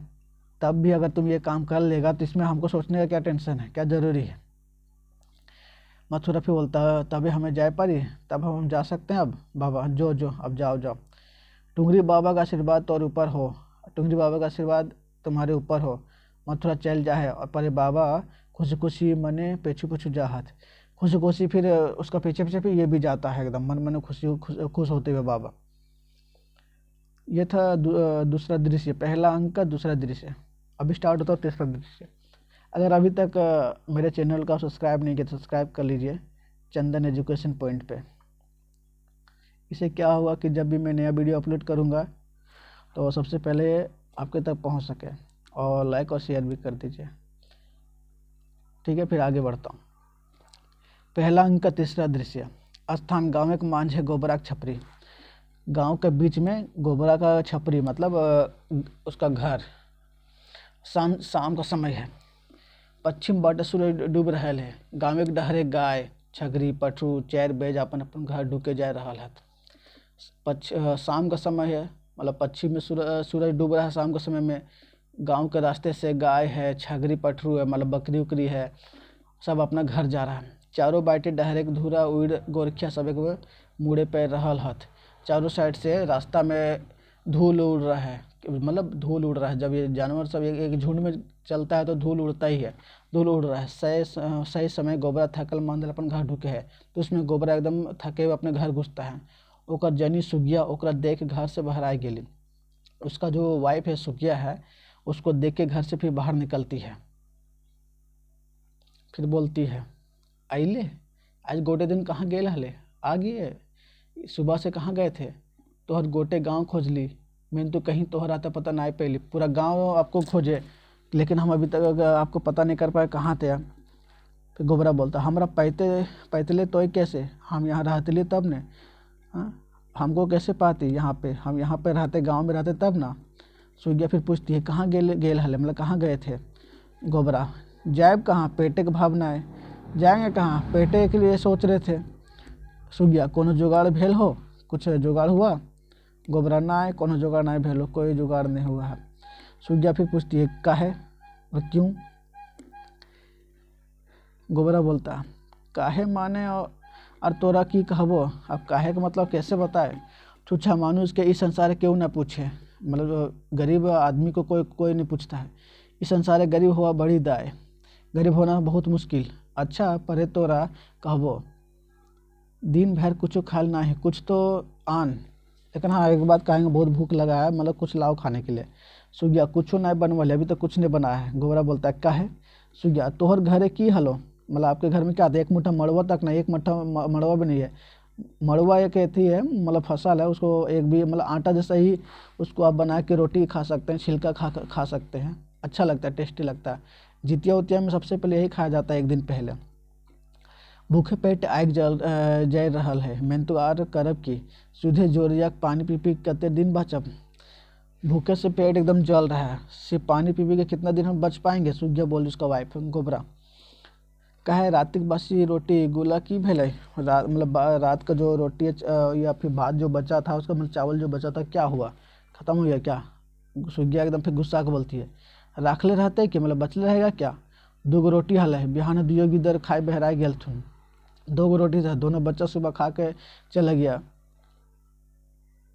तब भी अगर तुम ये काम कर लेगा तो इसमें हमको सोचने का क्या टेंशन है, क्या ज़रूरी है? मथुरा फिर बोलता है तभी हमें जाए पारी, तब हम जा सकते हैं। अब बाबा जो जो अब जाओ जाओ। टुंगरी बाबा का आशीर्वाद तो और ऊपर हो, टुंगरी बाबा का आशीर्वाद तुम्हारे ऊपर हो। मथुरा चल जाए और पर बाबा खुशी खुशी मने पेछू पेछू जाहत। खुशी खुशी फिर उसका पीछे पीछे फिर ये भी जाता है, एकदम मन मन खुशी खुश होते हुए बाबा। ये था दूसरा दृश्य, पहला अंक का दूसरा दृश्य। अभी स्टार्ट होता है तीसरा दृश्य। अगर अभी तक मेरे चैनल का सब्सक्राइब नहीं किया तो सब्सक्राइब कर लीजिए चंदन एजुकेशन पॉइंट पे। इसे क्या हुआ कि जब भी मैं नया वीडियो अपलोड करूँगा तो सबसे पहले आपके तक पहुँच सके, और लाइक और शेयर भी कर दीजिए, ठीक है। फिर आगे बढ़ता हूँ। पहला अंक का तीसरा दृश्य। स्थान गाँव एक मांझे गोबरा छपरी। गांव के बीच में गोबरा का छपरी मतलब उसका घर। शाम का समय है, पश्चिम बट सूरज डूब रहा है। गाँव एक डहरे गाय छगरी पठरू 4 बजे अपन अपन घर ढुके जा रहा है। शाम का समय है, मतलब पश्चिम में सूरज डूब रहा है। शाम के समय में गांव के रास्ते से गाय है, छगरी पठरू है, मतलब बकरी उकरी है, सब अपना घर जा रहा है। चारों बाटे डहरे के धूरा उड़ गोरखिया सब एक मुड़े पे रहल हथ। चारों साइड से रास्ता में धूल उड़ रहा है, मतलब धूल उड़ रहा है। जब ये जानवर सब एक झुंड में चलता है तो धूल उड़ता ही है, धूल उड़ रहा है। सही समय गोबरा थकल मांदल अपन घर ढुके है, तो उसमें गोबरा एकदम थके हुए अपने घर घुसता है। ओकर जनी सुगिया ओकरा देख घर से बाहर आई गेली। उसका जो वाइफ है सुगिया है, उसको देख के घर से फिर बाहर निकलती है। फिर बोलती है आइले आज गोटे दिन कहाँ गेल हले, आ गए सुबह से कहाँ गए थे? तोहर गोटे गांव खोज ली, मैंने तो कहीं तोहर आता पता नहीं पैली। पूरा गांव आपको खोजे लेकिन हम अभी तक आपको पता नहीं कर पाए कहाँ थे। फिर गोबरा बोलता हमरा पैतले तो कैसे, हम यहाँ रहते तब ने, हमको कैसे पाती यहाँ पे, हम यहाँ पे रहते गांव में रहते तब ना। सुगिया फिर पूछती है कहाँ गेल हले, मतलब कहाँ गए थे? गोबरा जायब कहाँ, पेटे का भावना है, जाएंगे कहाँ, पेटे के लिए सोच रहे थे। सुगिया कोनो जुगाड़ भेल हो, कुछ जुगाड़ हुआ? गोबरा ना है, कोनो जुगाड़ नहीं भेल हो, कोई जुगाड़ नहीं हुआ है। सुगिया फिर पूछती है काहे और क्यों? गोबरा बोलता काहे माने और तोरा की कहबो, अब काहे का मतलब कैसे बताए? छुच्छा मानुष के इस संसार क्यों ना पूछे, मतलब गरीब आदमी को कोई नहीं पूछता है। इस संसार गरीब हुआ बड़ी दाय, गरीब होना बहुत मुश्किल। अच्छा परे तोरा कहबो दिन भर कुछ खाल ना है, कुछ तो आन, लेकिन हाँ एक बात कहेंगे बहुत भूख लगा है, मतलब कुछ लाओ खाने के लिए। सुगिया कुछ नहीं बनवा, अभी तक कुछ नहीं बनाया है। गोबरा बोलता है काहे? सुगिया तोहर घरे की हलो, मतलब आपके घर में क्या था? एक मुट्ठा मड़वा तक नहीं, एक मुट्ठा मड़वा भी नहीं है। मड़वा एक एथी है, मतलब फसल है, उसको एक भी मतलब आटा जैसा ही उसको आप बना के रोटी खा सकते हैं, छिलका खा सकते हैं, अच्छा लगता है, टेस्टी लगता है। जितिया उतिया में सबसे पहले यही खाया जाता है एक दिन पहले। भूखे पेट आग जल रहा है, मैं तो आर करब की सीधे जोरिया पानी पी पी कते दिन बचब। भूखे से पेट एकदम जल रहा है, सिर्फ पानी पी पी के कितना दिन हम बच पाएंगे? सुगिया बोली उसका वाइफ गोबरा। कहे रातिक बासी रोटी गुला की भेले, मतलब रात का जो रोटी या फिर भात जो बचा था उसका, मतलब चावल जो बचा था क्या हुआ, खत्म हो गया क्या? सुगिया एकदम फिर गुस्सा के बोलती है राखले रहते कि, मतलब बचले रहेगा क्या? 2 रोटी हल है, बिहान दियो गिदर खाए बहरा गेल थुन। 2 रोटी था, दोनों बच्चा सुबह खा के चला गया।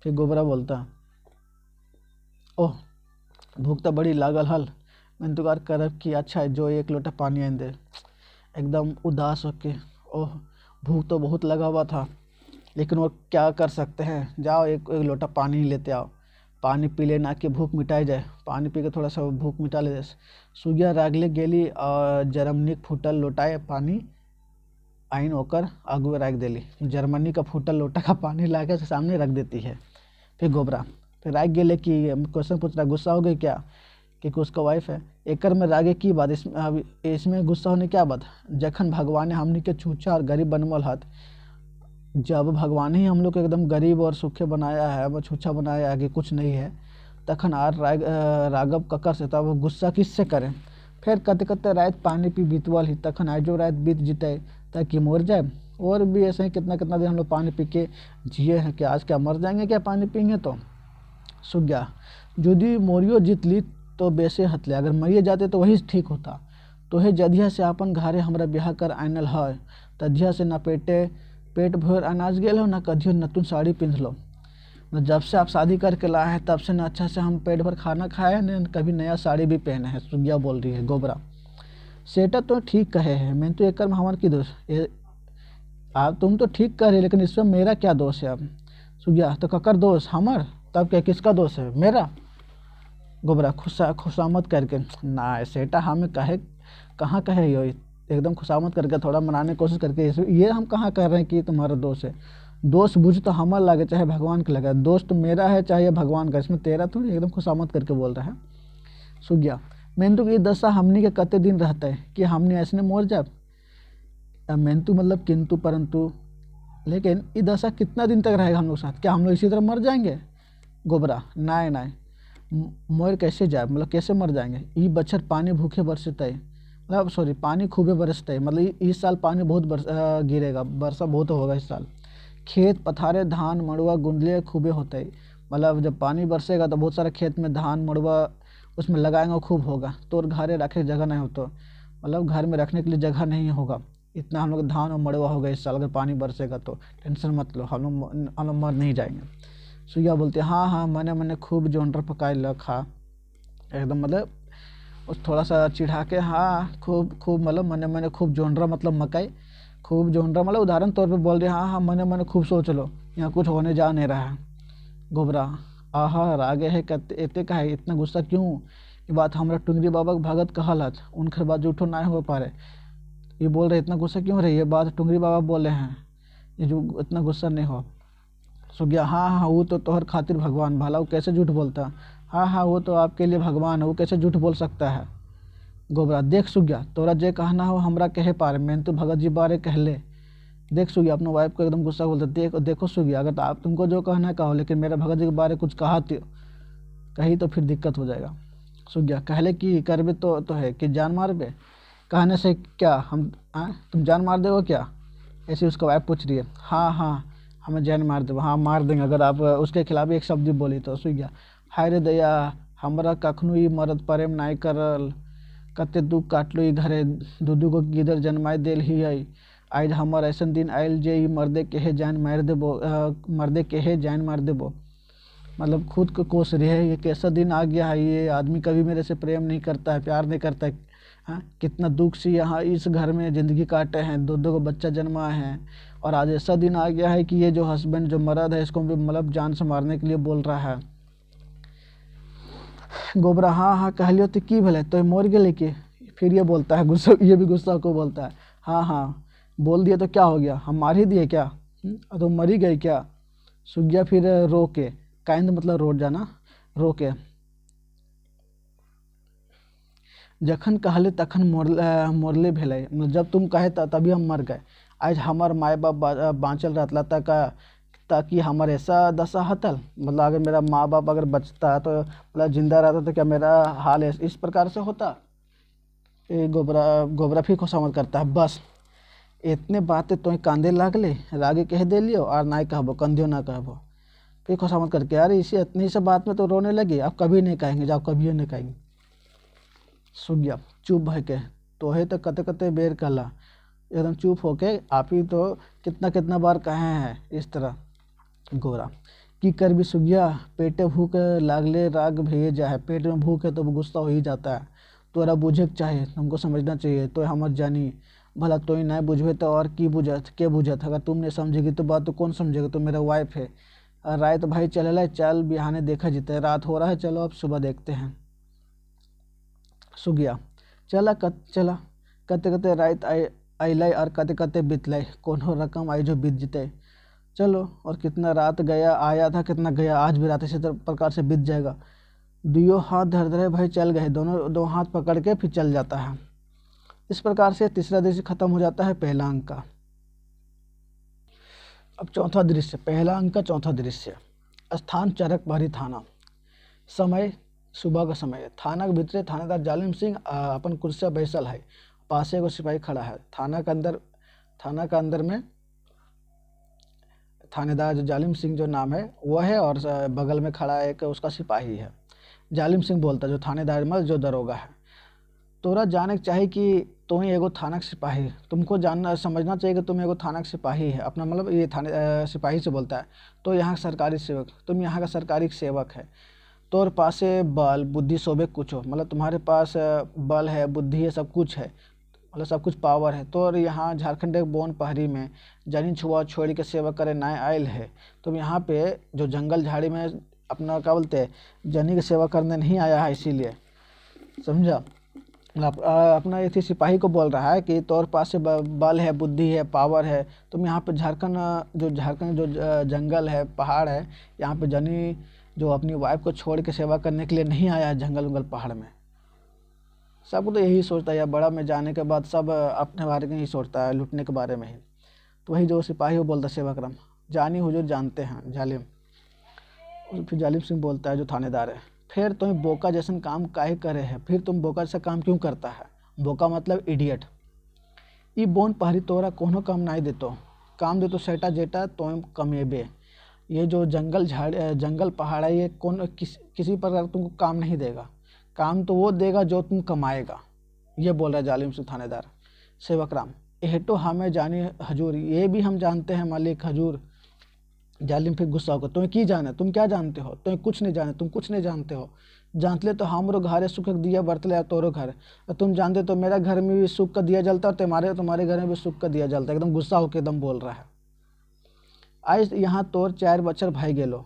फिर गोबरा बोलता ओह भूख तो बड़ी लागल हल, मैंने तो करब कि अच्छा जो 1 लोटा पानी आन दे। एकदम उदास होके ओह भूख तो बहुत लगा हुआ था, लेकिन वो क्या कर सकते हैं, जाओ एक लोटा पानी लेते आओ, पानी पी लेना कि भूख मिटाई जाए, पानी पी के थोड़ा सा भूख मिटा ले। सुगिया रागले गेली और जर्मनी फूटल लोटाए पानी आइन होकर आगू रख देली। जर्मनी का फूटल लोटा का पानी ला के सामने रख देती है। फिर गोबरा फिर रख गेले कि क्वेश्चन पूछ रहा गुस्सा हो गई क्या? क्योंकि उसका वाइफ है। एकर में रागे की बात, इसमें गुस्सा होने क्या बात। जखन भगवान हमनी के छूछा और गरीब बनमल हाथ, जब भगवान ही हम लोग को एकदम गरीब और सूखे बनाया है, वो छूछा बनाया है कि कुछ नहीं है, तखन आर राघव ककर से, तब गुस्सा किससे करें। फिर कते कते रात पानी पी बीतवल ही, तखन आज जो रात बीत जिते ताकि मर जाए। और भी ऐसे ही कितना कितना दिन हम लोग पानी पी के जिए हैं, कि आज क्या मर जाएंगे क्या पानी पीएंगे। तो सूख गया। यदि मोरियो जीत ली तो बेसे हतले, अगर मरिए जाते तो वही ठीक होता। तो हे जदिया से अपन घरे हमरा ब्याह कर आनल है, तदिया से न पेट भर अनाज गेल हो, न कदियो नतुन साड़ी पिंध लो। जब से आप शादी करके लाए हैं तब से न अच्छा से हम पेट भर खाना खाए हैं, न कभी नया साड़ी भी पहने हैं। सुगिया बोल रही है गोबरा। सेटा तो ठीक कहे हैं, मैं तो एक हमार की दोष। आप तुम तो ठीक कह रहे, लेकिन इसमें मेरा क्या दोष है। अब सुगिया तो ककर दोष हमार, तब क्या किसका दोष है, मेरा। गोबरा खुशामद करके, ना सेटा हमें कहाँ कहे यो, एकदम खुशामद करके थोड़ा मनाने की कोशिश करके, ये हम कहाँ कह रहे हैं कि तुम्हारा दोष है। दोष बुझ तो हमारा लगे चाहे भगवान के लगे, दोष तो मेरा है चाहे भगवान का, इसमें तेरा थोड़ी। एकदम खुशामद करके बोल रहा है। सूख गया। मेंतु की दशा हमनी के कते दिन रहता है कि हमने ऐसने मोर जाब। मेंतु मतलब किंतु परंतु, लेकिन ये दशा कितना दिन तक रहेगा हम लोग साथ, क्या हम लोग इसी तरह मर जाएंगे। गोबरा नाय नाय, मोर कैसे जाए, मतलब कैसे मर जाएंगे। ये बच्छर पानी भूखे बरसते है, मतलब सॉरी पानी खूबे बरसते है, मतलब इस साल पानी बहुत गिरेगा, वर्षा बहुत होगा इस साल। खेत पथारे धान मड़ुआ गुंदले खूबे होते हैं, मतलब जब पानी बरसेगा तो बहुत सारे खेत में धान मड़ुआ उसमें लगाएंगे खूब होगा। तो और घरे रखे जगह नहीं हो, तो मतलब घर में रखने के लिए जगह नहीं होगा, इतना हम लोग धान और मड़ुआ होगा इस साल। अगर पानी बरसेगा तो टेंशन मत लो, हम लोग मर नहीं जाएंगे। सुइया बोलते हाँ हाँ, मैंने खूब जोनर पकाए रखा, एकदम मतलब उस थोड़ा सा चिढ़ा के, हाँ खूब मतलब मैंने खूब जोनरा मतलब मकई, खूब जोनरा मतलब उदाहरण तौर पे बोल रहे हाँ हाँ, मैंने खूब सोच लो, यहाँ कुछ होने जा नहीं रहा है। गोबरा आहा रागे है, एते का है, इतना गुस्सा क्यों। ये बात हमारा टुंगरी बाबा के भगत कहलत, उनकर बात जूठो ना हो पा रहे, ये बोल रहे इतना गुस्सा क्यों रही, ये बात टुंगरी बाबा बोल रहे हैं, ये जो इतना गुस्सा नहीं हो। सो गया हाँ हाँ, वो तो तोहर खातिर भगवान भला, वो कैसे झूठ बोलता। हाँ हाँ, वो तो आपके लिए भगवान है, वो कैसे झूठ बोल सकता है। गोबरा देख सुग्या, तोरा जे कहना हो हमरा कहे पारे, मैंने तो भगत जी बारे कहले। देख सुगिया अपने वाइफ को एकदम गुस्सा बोलता, देखो सुगिया, अगर तो आप तुमको जो कहना है कहो, लेकिन मेरा भगत जी के बारे कुछ कही तो फिर दिक्कत हो जाएगा। सुगिया कहले कि करबे तो है कि जान मारबे, कहने से क्या हम तुम जान मार देगा क्या, ऐसे उसका वाइफ पूछ रही है। हाँ हाँ, हमें जान मार दे, हाँ मार देंगे अगर आप उसके खिलाफ एक शब्द बोली तो। सुगिया हाय रे दया, हमरा कखनो ई मरद प्रेम नाई करल, कते दुख काटलो ई घरे, दू गो गिदर जन्माई देल ही है, आज हमार ऐसा दिन आयल जे ई मर्दे केहे जान मार देबो। मतलब खुद को कोस रही है, ये कैसा दिन आ गया है, ये आदमी कभी मेरे से प्रेम नहीं करता है, प्यार नहीं करता है। हाँ कितना दुख से यहाँ इस घर में ज़िंदगी काटे हैं, दो को बच्चा जन्मा है, और आज ऐसा दिन आ गया है कि ये जो हस्बैंड जो मर्द है इसको भी मतलब जान से मारने के लिए बोल रहा है। गोबरा हाँ हाँ कहलियो तो की भले, तो मोर गए कि। फिर ये बोलता है गुस्सा, ये भी गुस्सा को बोलता है हाँ हाँ बोल दिया तो क्या हो गया, हम मार ही दिए क्या, तो मरी गई क्या। सुगिया फिर रो के, काइंद मतलब रोट जाना, रो के, जखन कहले तखन मोरले भेले, मतलब जब तुम कहे तभी हम मर गए। आज हमार माए बाप बाँचल रहता ताकि हमारे ऐसा दशा हतल, मतलब अगर मेरा माँ बाप अगर बचता तो मतलब जिंदा रहता तो क्या मेरा हाल इस प्रकार से होता। गोबरा फिर खुशामद करता है, बस इतने बातें तो कांदे लागले, रागे कह दे लियो और ना कहबो, कंधियो ना कहबो। फिर खुशामद करके, यार इसी इतनी सी बात में तो रोने लगी, अब कभी नहीं कहेंगे, जाओ कभी नहीं कहेंगे। सूख गया चुप भय के, तो है तो कते कते बेर कहला, एकदम चुप होके, आप ही तो कितना बार कहे हैं इस तरह। गोरा की कर भी सुगिया, पेटे भूख लागले राग भेज है, पेट में भूख है तो गुस्सा हो ही जाता है। तोरा बुझे चाहिए, तुमको समझना चाहिए, तो हम जानी भला तो ही नहीं बुझे तो और की बुझत के बुझत, अगर तुम नहीं समझेगी तो बात तो कौन समझेगा, तो मेरा वाइफ है। रात भाई चले चल बिहाने देखा जीते, रात हो रहा है चलो अब सुबह देखते हैं। सुगिया चला कते कते रात अल और कते कते बीतल, कोनो रकम आई जो बीत जीते, चलो। और कितना रात गया आया था, कितना गया आज भी रात इसी प्रकार से बीत जाएगा। दुयो हाथ धर धरे भाई चल गए, दोनों दो हाथ पकड़ के फिर चल जाता है। इस प्रकार से तीसरा दृश्य खत्म हो जाता है पहला अंक का। अब चौथा दृश्य, पहला अंक का चौथा दृश्य। स्थान चरक बारी थाना। समय सुबह का समय है। थाना के भीतर थानेदार जालिम सिंह अपन कुर्सी पर बैसल है, पास एगो सिपाही खड़ा है। थाना के अंदर में थानेदार जो जालिम सिंह जो नाम है वो है, और बगल में खड़ा एक उसका सिपाही है। जालिम सिंह बोलता जो थानेदार मतलब जो दरोगा है, तोरा जाने के चाहिए कि तुम एगो थाना के सिपाही, तुमको जानना समझना चाहिए कि तुम एगो थाना के सिपाही है। अपना मतलब ये थाने सिपाही से बोलता है, तो यहाँ का सरकारी सेवक, तुम यहाँ का सरकारी सेवक है। तोर पास बल बुद्धि सोबे कुछ हो, मतलब तुम्हारे पास बल है, बुद्धि है, सब कुछ है, मतलब सब कुछ पावर है। तो यहाँ झारखंड के बोन पहाड़ी में जनी छुआ छोड़ी के सेवा करे नाय आयल है। तुम यहाँ पे जो जंगल झाड़ी में अपना क्या बोलते हैं जनी की सेवा करने नहीं आया है, इसीलिए समझा। अपना ये थी सिपाही को बोल रहा है कि तोर पास से बल है, बुद्धि है, पावर है। तुम यहाँ पे झारखंड जो जंगल है, पहाड़ है, यहाँ पे जनी जो अपनी वाइफ को छोड़ के सेवा करने के लिए नहीं आया है जंगल उंगल पहाड़ में। सबको तो यही सोचता है, या बड़ा में जाने के बाद सब अपने बारे में ही सोचता है, लूटने के बारे में ही। तो वही जो सिपाही वो बोलता सेवाक्रम, जानी हुजूर जानते हैं जालिम। और फिर जालिम सिंह बोलता है जो थानेदार है, फिर तुम्हें बोका जैसन काम काहे करे है, फिर तुम बोका जैसा काम क्यों करता है। बोका मतलब इडियट। ई बोन पहरी तोरा कोनो काम नहीं देतो, काम देतो सेटा जेटा तुम कमेबे। ये जो जंगल पहाड़ है, ये किसी प्रकार तुमको काम नहीं देगा, काम तो वो देगा जो तुम कमाएगा। ये बोल रहा है जालिम सिंह थानेदार। सेवकराम, यह तो हमें जाने हजूर, ये भी हम जानते हैं मालिक हजूर। जालिम फिर गुस्सा होकर, तुम्हें की जाने, तुम क्या जानते हो, तुम्हें कुछ नहीं जाने, तुम कुछ नहीं जानते हो। जानते ले तो हमरो घरे सुख दिया बरतले या तोरो घर, और तुम जानते तो मेरा घर में भी सुख का दिया जलता, और तुम्हारे घर में भी सुख का दिया जलता। एकदम गुस्सा होकर एकदम बोल रहा है। आज यहाँ तोर 4 बच्चर भाई गेलो,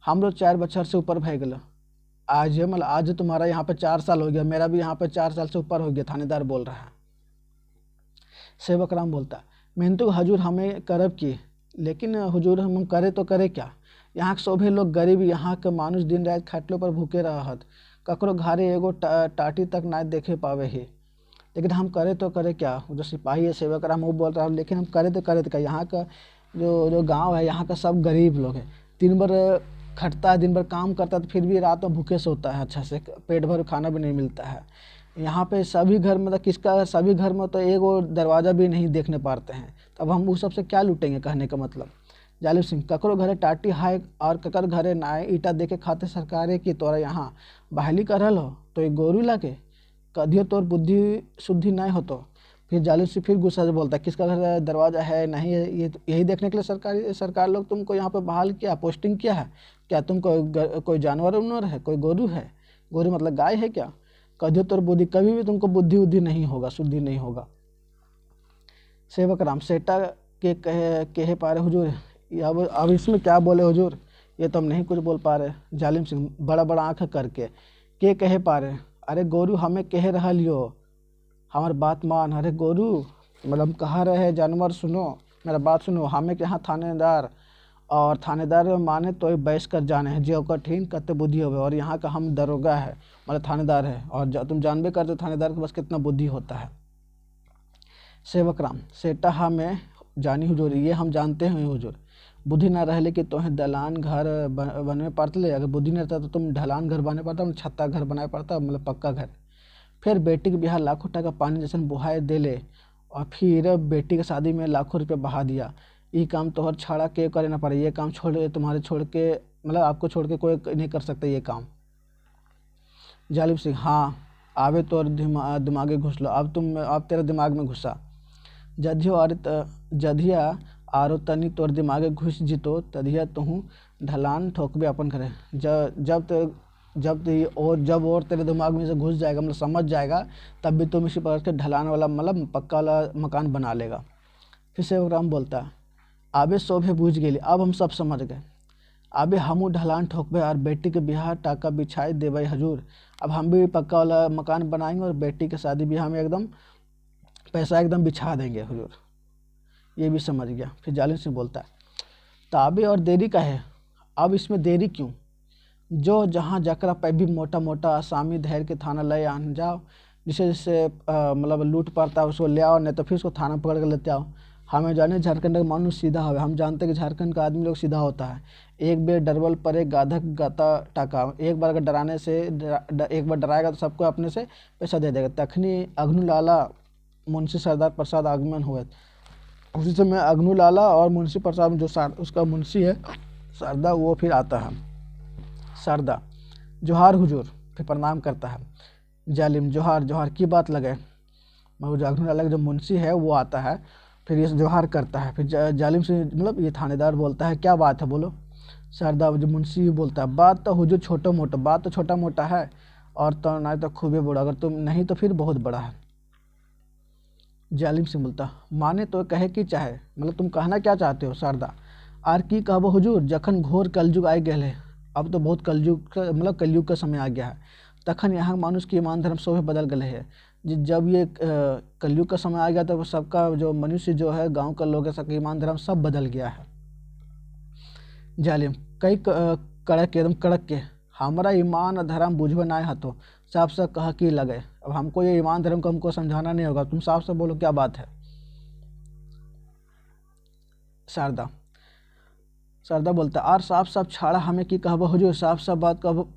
हमरो 4 बच्चर से ऊपर भाई गेलो। आज मतलब आज तुम्हारा यहाँ पे 4 साल हो गया, मेरा भी यहाँ पे 4 साल से ऊपर हो गया, थानेदार बोल रहा है। सेवकराम बोलता, मेहनत हजूर हमें करब की, लेकिन हुजूर हम करे तो करे क्या। यहाँ के सभी लोग गरीब, यहाँ के मानुष दिन रात खाटलों पर भूखे रहत, ककरो घरे एगो टाटी तक ना देखे पावे ही, लेकिन हम करे तो करे क्या। जो सिपाही है सेवकराम वो बोल रहा है, लेकिन हम करे तो क्या। यहाँ का जो गांव है, यहाँ का सब गरीब लोग है, दिन भर खटता है, दिन भर काम करता है, तो फिर भी रात में भूखे सोता है, अच्छा से पेट भर खाना भी नहीं मिलता है। यहाँ पे सभी घर में सभी घर में तो एक वो दरवाज़ा भी नहीं देखने पाते हैं, तब हम उस सबसे क्या लूटेंगे, कहने का मतलब। जालिम सिंह, ककरो घरे टाटी हाय और ककर घरे नाय ईटा देके खाते सरकारे की, तोरा यहाँ बहाली करल हो तो एक गोरू लागे, कदियो तोर बुद्धि शुद्धि नहीं हो। तो फिर जालिम सिंह फिर गुस्सा से बोलता है, किसका घर दरवाज़ा है नहीं है, ये यही देखने के लिए सरकार लोग तुमको यहाँ पे बहाल किया, पोस्टिंग किया है क्या। तुम कोई जानवर उनवर है, कोई गोरू है, गोरू मतलब गाय है क्या। कदियो तोर बुद्धि, कभी भी तुमको बुद्धि उद्धि नहीं होगा, शुद्धि नहीं होगा। सेवकराम, सेटा के कहे पा रहे हुजूर, अब इसमें क्या बोले हुजूर, ये तो हम नहीं कुछ बोल पा रहे। जालिम सिंह बड़ा बड़ा आँख करके, के कहे पा रहे, अरे गोरू हमें कह रहा लियो, हमार बात मान। अरे गोरू मतलब कहा रहे जानवर, सुनो मेरा बात सुनो, हमें के यहाँ थानेदार, और थानेदार माने तो बैस कर जाने हैं, जो कठिन कत्ते बुद्धि होवे, और यहाँ का हम दरोगा है मतलब थानेदार है, और तुम जानबे करते थानेदार के पास कितना बुद्धि होता है। सेवकराम, सेटा हमें जानी हुजूर, ये हम जानते हैं हुजूर। बुद्धि ना रहले कि तुम्हें दलान घर बनने पड़ते ले, अगर बुद्धि नहीं रहता तो तुम ढलान घर बनाए पड़ता, मतलब छत्ता घर बनाए पड़ता, मतलब पक्का घर। फिर बेटी के बिहार लाखों टका पानी जैसे बुहाए दे ले, और फिर बेटी के शादी में लाखों रुपये बहा दिया। ये काम तोहर छाड़ा के करे ना पड़े, ये काम तुम्हारे छोड़ के मतलब आपको छोड़ के कोई नहीं कर सकता ये काम। जालिम सिंह, हाँ आवे तो दिमागे घुस लो, अब तेरे दिमाग में घुसा। जधिया आरो तनी तोर दिमागे घुस जितो, तधिया तुहू ढलान ठोकबे अपन करे। जब और तेरे दिमाग में से घुस जाएगा, मतलब समझ जाएगा, तब भी तुम इसी प्रकार के ढलान वाला मतलब पक्का वाला मकान बना लेगा। फिर सेवकराम बोलता है, आबे शोभे बूझ गेली, अब हम सब समझ गए। आबे हमू ढलान ठोकबे और बेटी के बिहार टाका बिछाई देवे हजूर। अब हम भी पक्का वाला मकान बनाएंगे और बेटी के शादी ब्याह में एकदम पैसा एकदम बिछा देंगे हुजूर। ये भी समझ गया। फिर जालिम सिंह बोलता है, ताबे और देरी का है, अब इसमें देरी क्यों। जो जहाँ जकरा पे भी मोटा मोटा आसामी धैर के थाना ले आन जाओ, जिसे जिसे मतलब लूट पड़ता है उसको ले आओ, नहीं तो फिर उसको थाना पकड़ कर लेते आओ। हमें जाने झारखंड का मानुष सीधा है, हम जानते हैं कि झारखंड का आदमी लोग सीधा होता है। एक बेर डरवल पर एक गाधक गाता टाका, एक बार अगर डराने से एक बार डराएगा तो सबको अपने से पैसा दे देगा। तखनी अग्नु लाला मुंशी सरदार प्रसाद आगमन हुए। उसी समय अग्नु लाला और मुंशी प्रसाद जो उसका मुंशी है शारदा, वो फिर आता है। शारदा जोहार हुजूर, फिर प्रणाम करता है। जालिम जोहार जोहार की बात लगे, मगर जो अग्नु लाला का जो मुंशी है वो आता है, फिर ये जोहार करता है। फिर जालिम से मतलब ये थानेदार बोलता है क्या बात है बोलो। शारदा जो मुंशी बोलता है बात तो हुजूर छोटा मोटा, बात तो छोटा मोटा है और तो ना तो खूबे बड़ा, अगर तुम नहीं तो फिर बहुत बड़ा है। जालिम से बोलता माने तो कहे कि चाहे, मतलब तुम कहना क्या चाहते हो। शारदा आर की कहबो हुजूर, जखन घोर कलयुग आए गए, अब तो बहुत कलयुग का मतलब कलयुग का समय आ गया है। तखन यहाँ मानुष की ईमान धर्म सोभे बदल गए है। जब ये कलयुग का समय आ गया तब सबका जो मनुष्य जो है गांव का लोग है सबका ईमान धर्म सब बदल गया है। जालिम कई कड़क एकदम कड़क के, हमारा ईमान और धर्म बुझबे ना हतो, साफ साफ कह की लगे। अब हमको ये ईमान धर्म को हमको समझाना नहीं होगा, तुम साफ साफ बोलो क्या बात है। शारदा शारदा बोलता आर साफ साफ छाड़ा हमें की कहबो हुजूर, साफ साफ बात कहबो,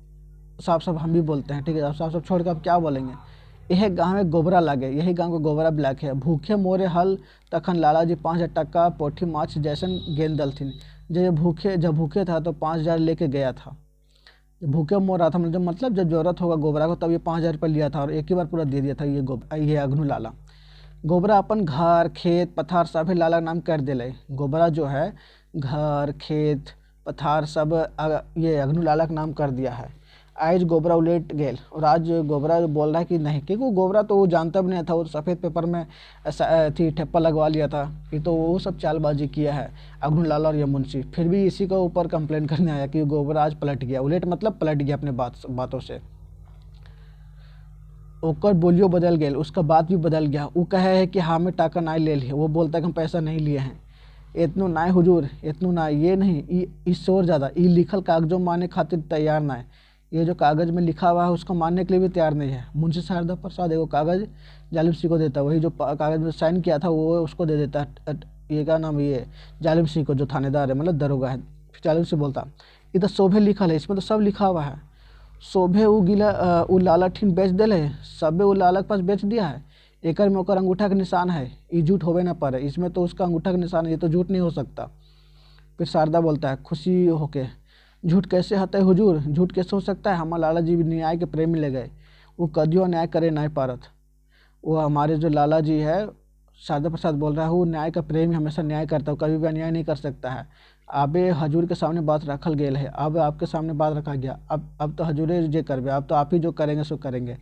साफ साफ हम भी बोलते हैं ठीक है। साफ साफ छोड़ कर अब क्या बोलेंगे। यह गाँव में गोबरा लागे, यही गाँव का गोबरा ब्लैक है। भूखे मोरे हल तखन लाला जी 5,000 टका पोठी माछ जैसन गेंद दलथिन। जब भूखे था तो 5,000 लेके गया था। जब भूखे मोर रहा था मतलब जब जरूरत होगा गोबरा को तब ये 5,000 रुपये लिया था और एक ही बार पूरा दे दिया था ये अग्नु लाला। गोबरा अपन घर खेत पथार सभी लाला नाम कर दिले। गोबरा जो है घर खेत पथार सब ये अग्नु लाला का नाम कर दिया है। आज गोबरा उलेट गेल और आज गोबरा बोल रहा है कि नहीं, क्योंकि वो गोबरा तो वो जानता भी नहीं था, वो सफ़ेद पेपर में थी ठप्पा लगवा लिया था। ये तो वो सब चालबाजी किया है अग्नु लाला और ये मुंशी। फिर भी इसी के ऊपर कंप्लेन करने आया कि गोबरा आज पलट गया, उलेट मतलब पलट गया अपने बातों से। ओकर बोलियो बदल गया, उसका बात भी बदल गया। वो कहे है कि हमें टाका ना ले लिए, वो बोलता है कि हम पैसा नहीं लिए हैं। इतनो ना हुजूर, इतनो ना, ये नहीं इससे और ज़्यादा ये लिखल कागजों माने खातिर तैयार ना है। ये जो कागज़ में लिखा हुआ है उसको मानने के लिए भी तैयार नहीं है। मुंशी शारदा प्रसाद एगो कागज़ जालिम सिंह को देता है, वही जो कागज़ में साइन किया था वो उसको दे देता है। ये क्या नाम, ये जालिम सिंह को जो थानेदार है मतलब दरोगा है। फिर जालिम सिंह बोलता इधर शोभे लिखल है, इसमें तो सब लिखा हुआ है। शोभे उ लाला ठीन बेच दिले, सबे उ लाला के पास बेच दिया है। एकर में ओकर अंगूठा के निशान है, ये झूठ होवे ना पारे, इसमें तो उसका अंगूठा का निशान है, ये तो झूठ नहीं हो सकता। फिर शारदा बोलता है खुशी होके झूठ कैसे हते हुजूर, झूठ कैसे हो सकता है। हमारे लाला जी भी न्याय के प्रेमी ले गए, वो कदियो न्याय करे नहीं पारत। वो हमारे जो लाला जी है शारदा प्रसाद बोल रहा है वो न्याय का प्रेमी, हमेशा न्याय करता है, कभी भी अन्याय नहीं कर सकता है। अबे हजूर के सामने बात रखल गेल है, अब आपके सामने बात रखा गया, अब तो हजूरे जे करबे, अब तो आप ही जो करेंगे सो करेंगे।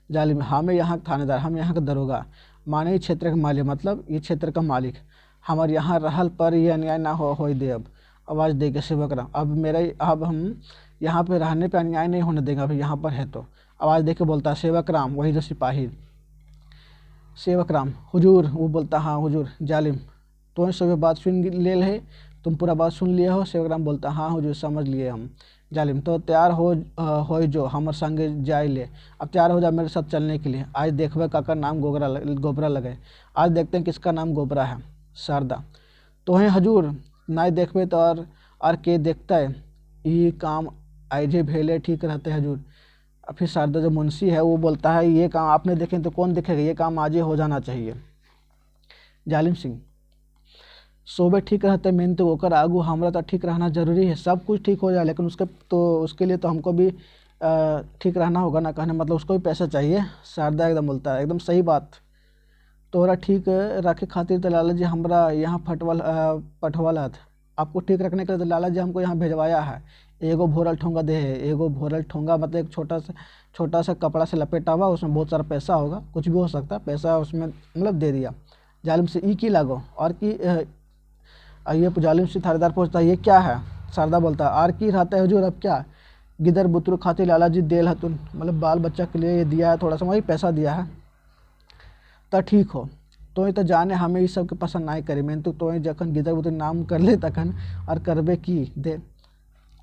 जालिम हमें यहाँ का थानेदार, हम यहाँ का दरोगा माने क्षेत्र का मालिक, मतलब ये क्षेत्र का मालिक, हमारे यहाँ रहल पर ये अन्याय ना हो दे। अब आवाज़ दे के सेवक राम, अब हम यहाँ पे रहने पे अन्याय नहीं होने देंगे, अब यहाँ पर है तो आवाज़ दे के बोलता है सेवक राम, वही जो सिपाही सेवक राम हुजूर। वो बोलता हाँ हुजूर। जालिम तो सब बात सुन ले है, तुम पूरा बात सुन लिए हो। सेवक राम बोलता हाँ हुजूर समझ लिए हम। जालिम तो तैयार हो जो हमारे संगे जाए ले, अब तैयार हो जा मेरे साथ चलने के लिए। आज देखबे काका नाम गोबरा लगे, आज देखते हैं किसका नाम गोबरा है। शारदा तो है हजूर, नहीं देखबे तो और के देखता है, ये काम आइजे भेले ठीक रहते हजूर। फिर शारदा जो मुंशी है वो बोलता है ये काम आपने देखे तो कौन देखेगा, ये काम आज ही हो जाना चाहिए। जालिम सिंह सोबे ठीक रहते मेन तो ओकर आगू हमरा तो ठीक रहना जरूरी है, सब कुछ ठीक हो जाए लेकिन उसके लिए तो हमको भी ठीक रहना होगा ना, कहने मतलब उसको भी पैसा चाहिए। शारदा एकदम बोलता है एकदम सही बात, तोरा ठीक रखे खातिर तो लाला जी हमरा यहाँ पठवाला था, आपको ठीक रखने के लिए तो लाला जी हमको यहाँ भेजवाया है। एगो भोरल ठोंगा दे है, एगो भोरल ठोंगा मतलब एक छोटा सा कपड़ा से लपेटा हुआ, उसमें बहुत सारा पैसा होगा, कुछ भी हो सकता है, पैसा उसमें मतलब दे दिया। जालिम से ई की लागो और की ये जालिम से थानेदार पहुँचता है ये क्या है। शारदा बोलता है आर की रहता है हजूर, अब क्या गिदर बुतरू खातिर लाला जी देल हतुन, मतलब बाल बच्चा के लिए ये दिया है, थोड़ा सा वही पैसा दिया है तो ठीक हो। तो तो जाने हमें ये सब के पसंद नहीं करी, मैंने तो जखन गिदर बुतर नाम कर ले तखन और करबे की दे।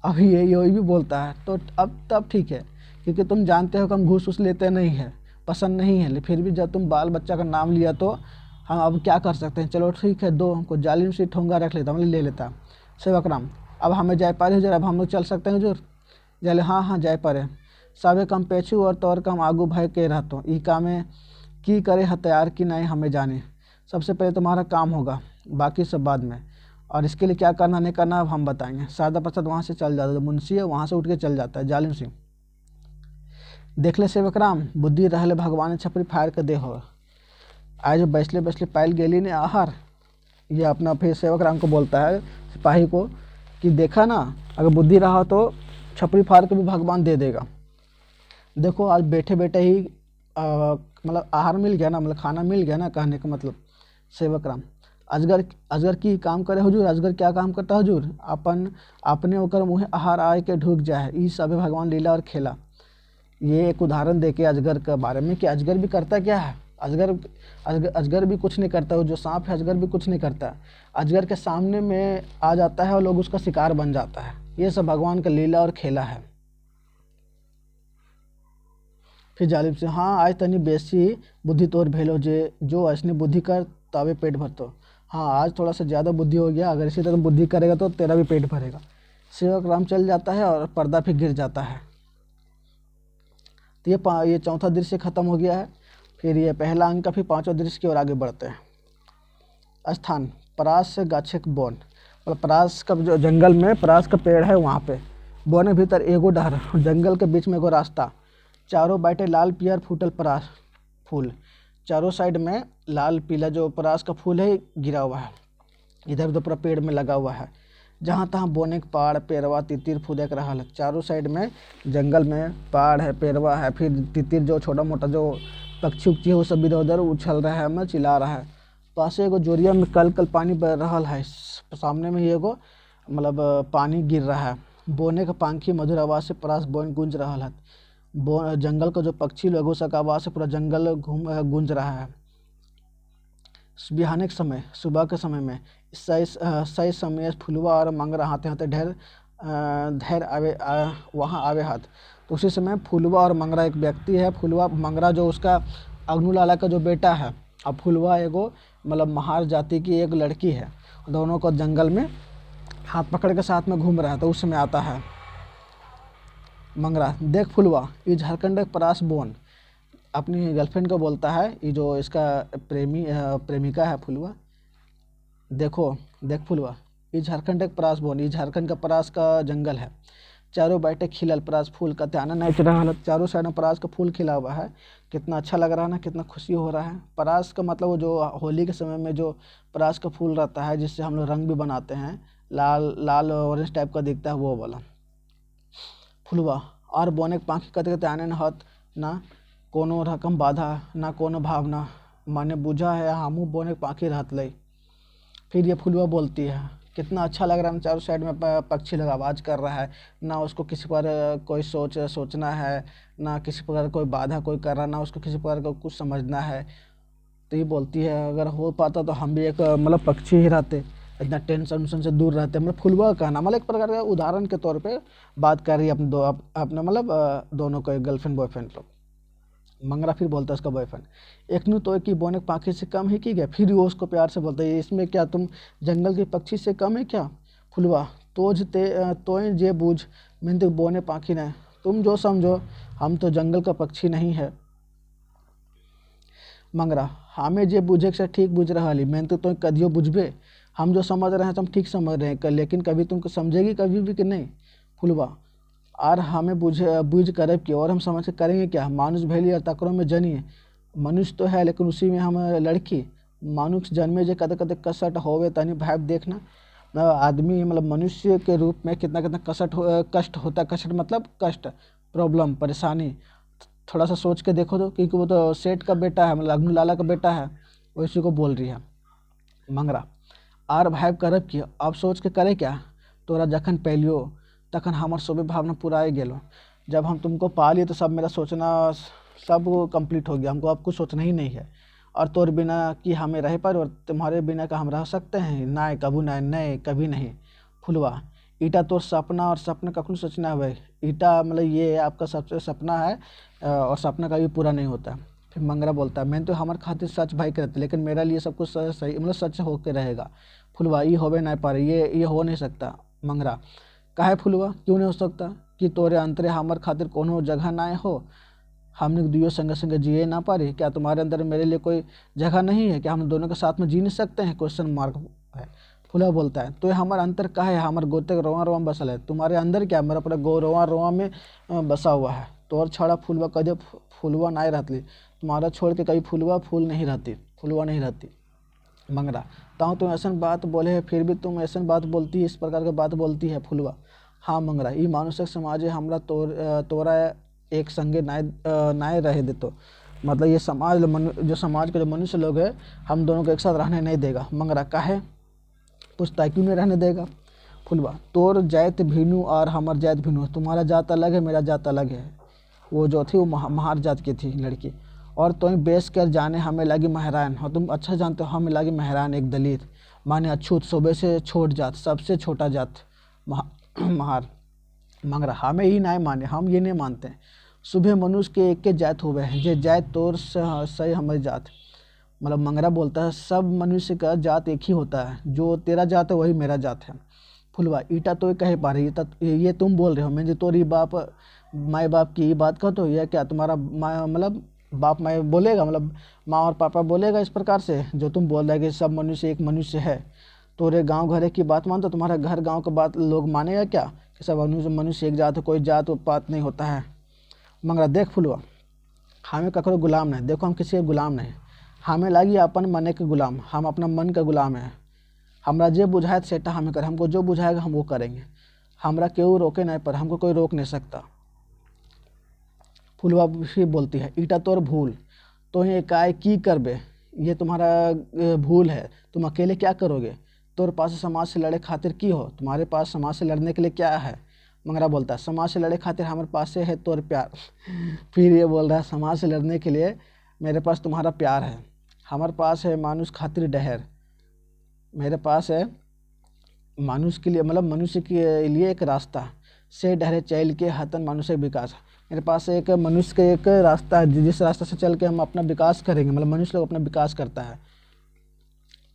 अब ये भी बोलता है तो अब तब ठीक है, क्योंकि तुम जानते हो कि हम घूस वूस लेते नहीं है, पसंद नहीं है, फिर भी जब तुम बाल बच्चा का नाम लिया तो हम अब क्या कर सकते हैं, चलो ठीक है दो, हमको जालिम से ठोंगा रख लेता, मतलब ले लेता। सेवक राम, अब हमें जाय पारे हुजूर, अब हम लोग चल सकते हैं हुजूर। जले हाँ हाँ जाय पारे। सावे कम पेछू और तौर कम आगू भाई के रहतो ई कामे की करे हथियार की नहीं हमें जाने। सबसे पहले तुम्हारा काम होगा, बाकी सब बाद में, और इसके लिए क्या करना नहीं करना अब हम बताएंगे। शारदा प्रसाद वहाँ से चल जाता है, मुंशी है वहाँ से उठ के चल जाता है। जालिम सिंह, देख ले सेवक राम, बुद्धि रहले भगवान छपरी फायर कर दे हो। आज बैसले बैसले पायल गेली ने आहार। ये अपना फिर सेवक राम को बोलता है सिपाही को कि देखा ना, अगर बुद्धि रहा तो छपरी फाड़ के भी भगवान दे देगा। देखो आज बैठे बैठे ही मतलब आहार मिल गया ना, मतलब खाना मिल गया ना, कहने का मतलब सेवक राम। अजगर अजगर की काम करे हुजूर, अजगर क्या काम करता है हुजूर, अपन अपने होकर मुँह आहार आए के ढूक जाए, ई सब भगवान लीला और खेला। ये एक उदाहरण देके अजगर के बारे में कि अजगर भी करता क्या है। अजगर भी कुछ नहीं करता, वो जो सांप है अजगर भी कुछ नहीं करता। अजगर के सामने में आ जाता है और लोग उसका शिकार बन जाता है। ये सब भगवान का लीला और खेला है। फिर जालिम से, हाँ आज तनी बेसी बुद्धि तोर भेलो जे जो ऐसने बुद्धि कर तबे पेट भरतो। हाँ आज थोड़ा सा ज़्यादा बुद्धि हो गया, अगर इसी तरह बुद्धि करेगा तो तेरा भी पेट भरेगा। सेवक राम चल जाता है और पर्दा फिर गिर जाता है। तो ये चौथा दृश्य खत्म हो गया है। फिर ये पहला अंक का फिर पांचवा दृश्य की ओर आगे बढ़ते हैं। स्थान परास से गाछे के बोन, मतलब परास का जो जंगल में परास का पेड़ है वहाँ पे, बोने भीतर एगो डहर, जंगल के बीच में एगो रास्ता, चारों बाटे लाल पियर फूटल परास फूल, चारों साइड में लाल पीला जो परास का फूल है गिरा हुआ है, इधर उधर पूरा पेड़ में लगा हुआ है। जहाँ तहाँ बोने के पहाड़ पेड़वा तितिर फुदक रहा है। चारों साइड में जंगल में पहाड़ है, पेड़वा है, फिर तितिर जो छोटा मोटा जो पक्षी उक्षी है वो सब इधर उधर उछल रहा है, मैं चिल्ला रहा है। पासे एगो जोरिया में कल कल पानी बह रहा है, सामने में एगो मतलब पानी गिर रहा है। बोने का पंखी मधुर आवाज़ से परास बोन गूंज रहा है। जंगल का जो पक्षी लोगों से आवाज़ से पूरा जंगल गूंज रहा है। बिहाने के समय, सुबह के समय में सही समय फुलवा और मंगरा हाथे हाथे ढेर आवे वहाँ आवे हाथ। तो उसी समय फुलवा और मंगरा एक व्यक्ति है, फुलवा मंगरा जो उसका अग्नू लाला का जो बेटा है, और फुलवा एगो मतलब महार जाति की एक लड़की है। दोनों को जंगल में हाथ पकड़ के साथ में घूम रहा है। तो उस समय आता है मंगरा, देख फुलवा ये झारखंड परास बोन, अपनी गर्लफ्रेंड को बोलता है, ये जो इसका प्रेमिका है फुलवा, देखो देख फुलवा ये झारखंड एक परास बोन, ये झारखंड का परास का जंगल है। चारों बैठे खिलल परास फूल का त्याना नाच रहा है। चारों साइड में परास का फूल खिला हुआ है, कितना अच्छा लग रहा है ना, कितना खुशी हो रहा है। परास का मतलब वो जो होली के समय में जो परास का फूल रहता है जिससे हम लोग रंग भी बनाते हैं, लाल लाल ऑरेंज टाइप का दिखता है वो वाला। फुलवा और बोने के पाखी कते कते आने न हत ना कोनो रकम बाधा ना कोनो भावना, माने बुझा है हमू बोने के पाखी रहत लई। फिर ये फुलवा बोलती है, कितना अच्छा लग रहा है, चारों साइड में पक्षी लोग आवाज़ कर रहा है, ना उसको किसी पर कोई सोचना है, ना किसी प्रकार कोई बाधा कोई कर रहा, ना उसको किसी प्रकार का कुछ समझना है। तो ये बोलती है अगर हो पाता तो हम भी एक मतलब पक्षी ही रहते, इतना टेंशन उनशन से दूर रहते। मतलब फुलवा का कहना मतलब एक प्रकार का उदाहरण के तौर पे बात कर रही है अपने मतलब दोनों को, गर्लफ्रेंड बॉयफ्रेंड लोग। मंगरा फिर बोलता है उसका बॉयफ्रेंड, एकनू तो की बोने पाखी से कम ही की गया। फिर वो उसको प्यार से बोलता है, इसमें क्या तुम जंगल के पक्षी से कम है क्या। फुलवा तोय जे बूझ मैंने तो बोने पाखी न, तुम जो समझो, हम तो जंगल का पक्षी नहीं है। मंगरा, हमें जे बुझे से ठीक बुझ रहा ली, मैंने तो कदियो बुझबे, हम जो समझ रहे हैं तो हम ठीक समझ रहे हैं, लेकिन कभी तुमको समझेगी कभी भी कि नहीं। फुलवा, और हमें बुझ करब की और हम समझ के करेंगे क्या, मानुष भैली और तकरों में जनिए, मनुष्य तो है लेकिन उसी में हम लड़की। मानुष जन्मे जे कदे कदे कसट होवे तनी भाव देखना, आदमी मतलब मनुष्य के रूप में कितना कितना कष्ट होता है। कष्ट मतलब कष्ट, प्रॉब्लम, परेशानी, थोड़ा सा सोच के देखो तो, क्योंकि वो तो सेठ का बेटा है, मतलब अग्नू लाला का बेटा है, वो इसी को बोल रही है। मंगरा, आर भाव करब की अब सोच के करे क्या, तोरा जखन पहलियो तखन हमार सोबे भावना पुराए गेलो। जब हम तुमको पा लिए तो सब मेरा सोचना सब कंप्लीट हो गया, हमको अब कुछ सोचना ही नहीं है। और तोर बिना कि हमें रह पर और तुम्हारे बिना का हम रह सकते हैं, ना कबू ना, नहीं कभी नहीं। फुलवा, ईटा तोर सपना और सपना कखनो सच ना हुए। ईटा मतलब ये आपका सबसे सपना है और सपना कभी पूरा नहीं होता। फिर मंगरा बोलता है, मैंने तो हमारे खातिर सच भाई करते, लेकिन मेरा लिए सब कुछ सही मतलब सच होके रहेगा। फुलवा, ये होवे ना पारे, ये हो नहीं सकता। मंगरा, काहे फुलवा, क्यों नहीं हो सकता? कि तोरे अंतरे हमार खातिर कोनो जगह ना हो, हमने दुयो संगे संगे जिए ना पारे? क्या तुम्हारे अंदर मेरे लिए कोई जगह नहीं है? क्या हम दोनों के साथ में जी नहीं सकते हैं? क्वेश्चन मार्क है। फुलवा बोलता है, तो ये हमारा अंतर का है, हमारे गोते के रोआ रोआ में बसल है। तुम्हारे अंदर क्या, मेरा पूरा गो रोआ रोआ में बसा हुआ है। तो और छाड़ा फुलवा कदे फुलवा नहीं रहती, तुम्हारा छोड़ के कभी फुलवा फूल नहीं रहती, फुलवा नहीं रहती। मंगरा, ताऊ तुम ऐसा बात बोले है, फिर भी तुम ऐसा बात बोलती है, इस प्रकार की बात बोलती है। फुलवा, हाँ मंगरा, ये मानुषिक समाज है, हमरा तोरा एक संगे नाय रहे दे। तो मतलब ये समाज जो समाज के जो मनुष्य लोग है, हम दोनों को एक साथ रहने नहीं देगा। मंगरा, काहे पूछता है, क्यों नहीं रहने देगा? फुलवा, तोर जात भीनू और हमार जात भीनू, तुम्हारा जात अलग है, मेरा जात अलग है। वो जो थी वो महार जात की थी लड़की। और तुम बेच कर जाने हमें लगी महरान, और तुम अच्छा जानते हो हमें लगी महरान एक दलित, माने अछूत, सुबह से छोट जात, सबसे छोटा जात महार। मंगरा, हमें ही नहीं माने, हम ये नहीं मानते। सुबह मनुष्य के एक के जात हुए हैं, जे जात तोर सही हमारी जात। मतलब मंगरा बोलता है, सब मनुष्य का जात एक ही होता है, जो तेरा जात है वही मेरा जात है। फुलवा, ईटा तो कहे पा रही, ये तुम बोल रहे हो, मैं जो तोरी बाप माए बाप की बात कहते हो, यह क्या तुम्हारा मतलब बाप माए बोलेगा, मतलब माँ और पापा बोलेगा इस प्रकार से? जो तुम बोल रहे कि सब मनुष्य एक मनुष्य है, तोरे गांव घरे की बात मानता, तुम्हारा घर गांव का बात लोग मानेगा क्या कि सब मनुष्य एक जात है, कोई जात पात नहीं होता है? मंगरा, देख फुलवा, हमें ककरो गुलाम नहीं, देखो हम किसी के गुलाम नहीं, हमें लगी अपन मने के गुलाम, हम अपना मन का गुलाम है। हमरा जे बुझाए सेटा हमें करे, हमको जो बुझाएगा हम वो करेंगे, हमरा केहू रोके नहीं, पर हमको कोई रोक नहीं सकता। फुलवा भी बोलती है, ईटा तोर भूल, तो ये काय की करबे, ये तुम्हारा भूल है, तुम अकेले क्या करोगे? तोर पास समाज से लड़े खातिर की हो, तुम्हारे पास समाज से लड़ने के लिए क्या है? मंगरा बोलता है, समाज से लड़े खातिर हमारे पास से है तोर प्यार। फिर ये बोल रहा है, समाज से लड़ने के लिए मेरे पास तुम्हारा प्यार है, हमारे पास है मानुष खातिर डहर, मेरे पास है मानुष के लिए मतलब मनुष्य के लिए एक रास्ता से डहरे चल के हतन मानुष विकास। मेरे पास एक मनुष्य का एक रास्ता है, जिस रास्ते से चल के हम अपना विकास करेंगे, मतलब मनुष्य लोग अपना विकास करता है।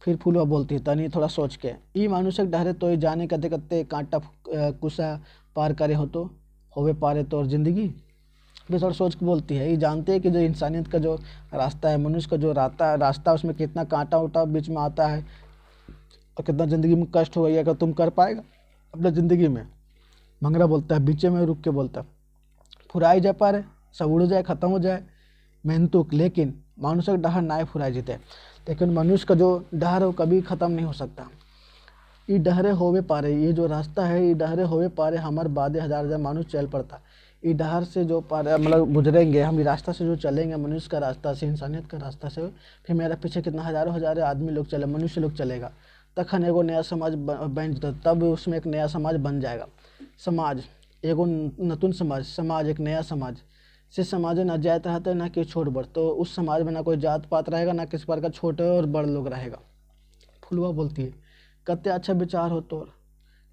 फिर फुलवा बोलती है, तनी थोड़ा सोच के, ई मानुषक डहरे तो जाने कते कते कांटा कुसा पार करे हो तो होवे पारे तो और जिंदगी। फिर थोड़ा सोच के बोलती है, ये जानते हैं कि जो इंसानियत का जो रास्ता है, मनुष्य का जो रास्ता उसमें कितना कांटा उटा बीच में आता है और कितना ज़िंदगी में कष्ट हो गया, अगर तुम कर पाएगा अपने ज़िंदगी में? मंगरा बोलता है, बीचे में रुक के बोलता है, फुराई जा पारे, सब उड़ जाए, ख़त्म हो जाए मेहनतुक, लेकिन मानुष का डहर ना फुराए जीते, लेकिन मनुष्य का जो डहर है वो कभी ख़त्म नहीं हो सकता। ये डहरे होवे पारे, ये जो रास्ता है ये डहरे होवे पारे, हमारे बादे हजार हजार मानुष चल पड़ता। ये डहर से जो पार मतलब गुजरेंगे हम, ये रास्ता से जो चलेंगे, मनुष्य का रास्ता से, इंसानियत का रास्ता से, फिर मेरा पीछे कितना हजारों हजारों आदमी लोग चले, मनुष्य लोग चलेगा, तखन एगो नया समाज बन जता, तब उसमें एक नया समाज बन जाएगा। समाज एगो नतून समाज एक नया समाज से समाज न जात रहते ना कि छोट बड़, तो उस समाज में ना कोई जात पात रहेगा, ना किसी प्रकार का छोटे और बड़ लोग रहेगा। फुलवा बोलती है, कत्ते अच्छा विचार हो तोर,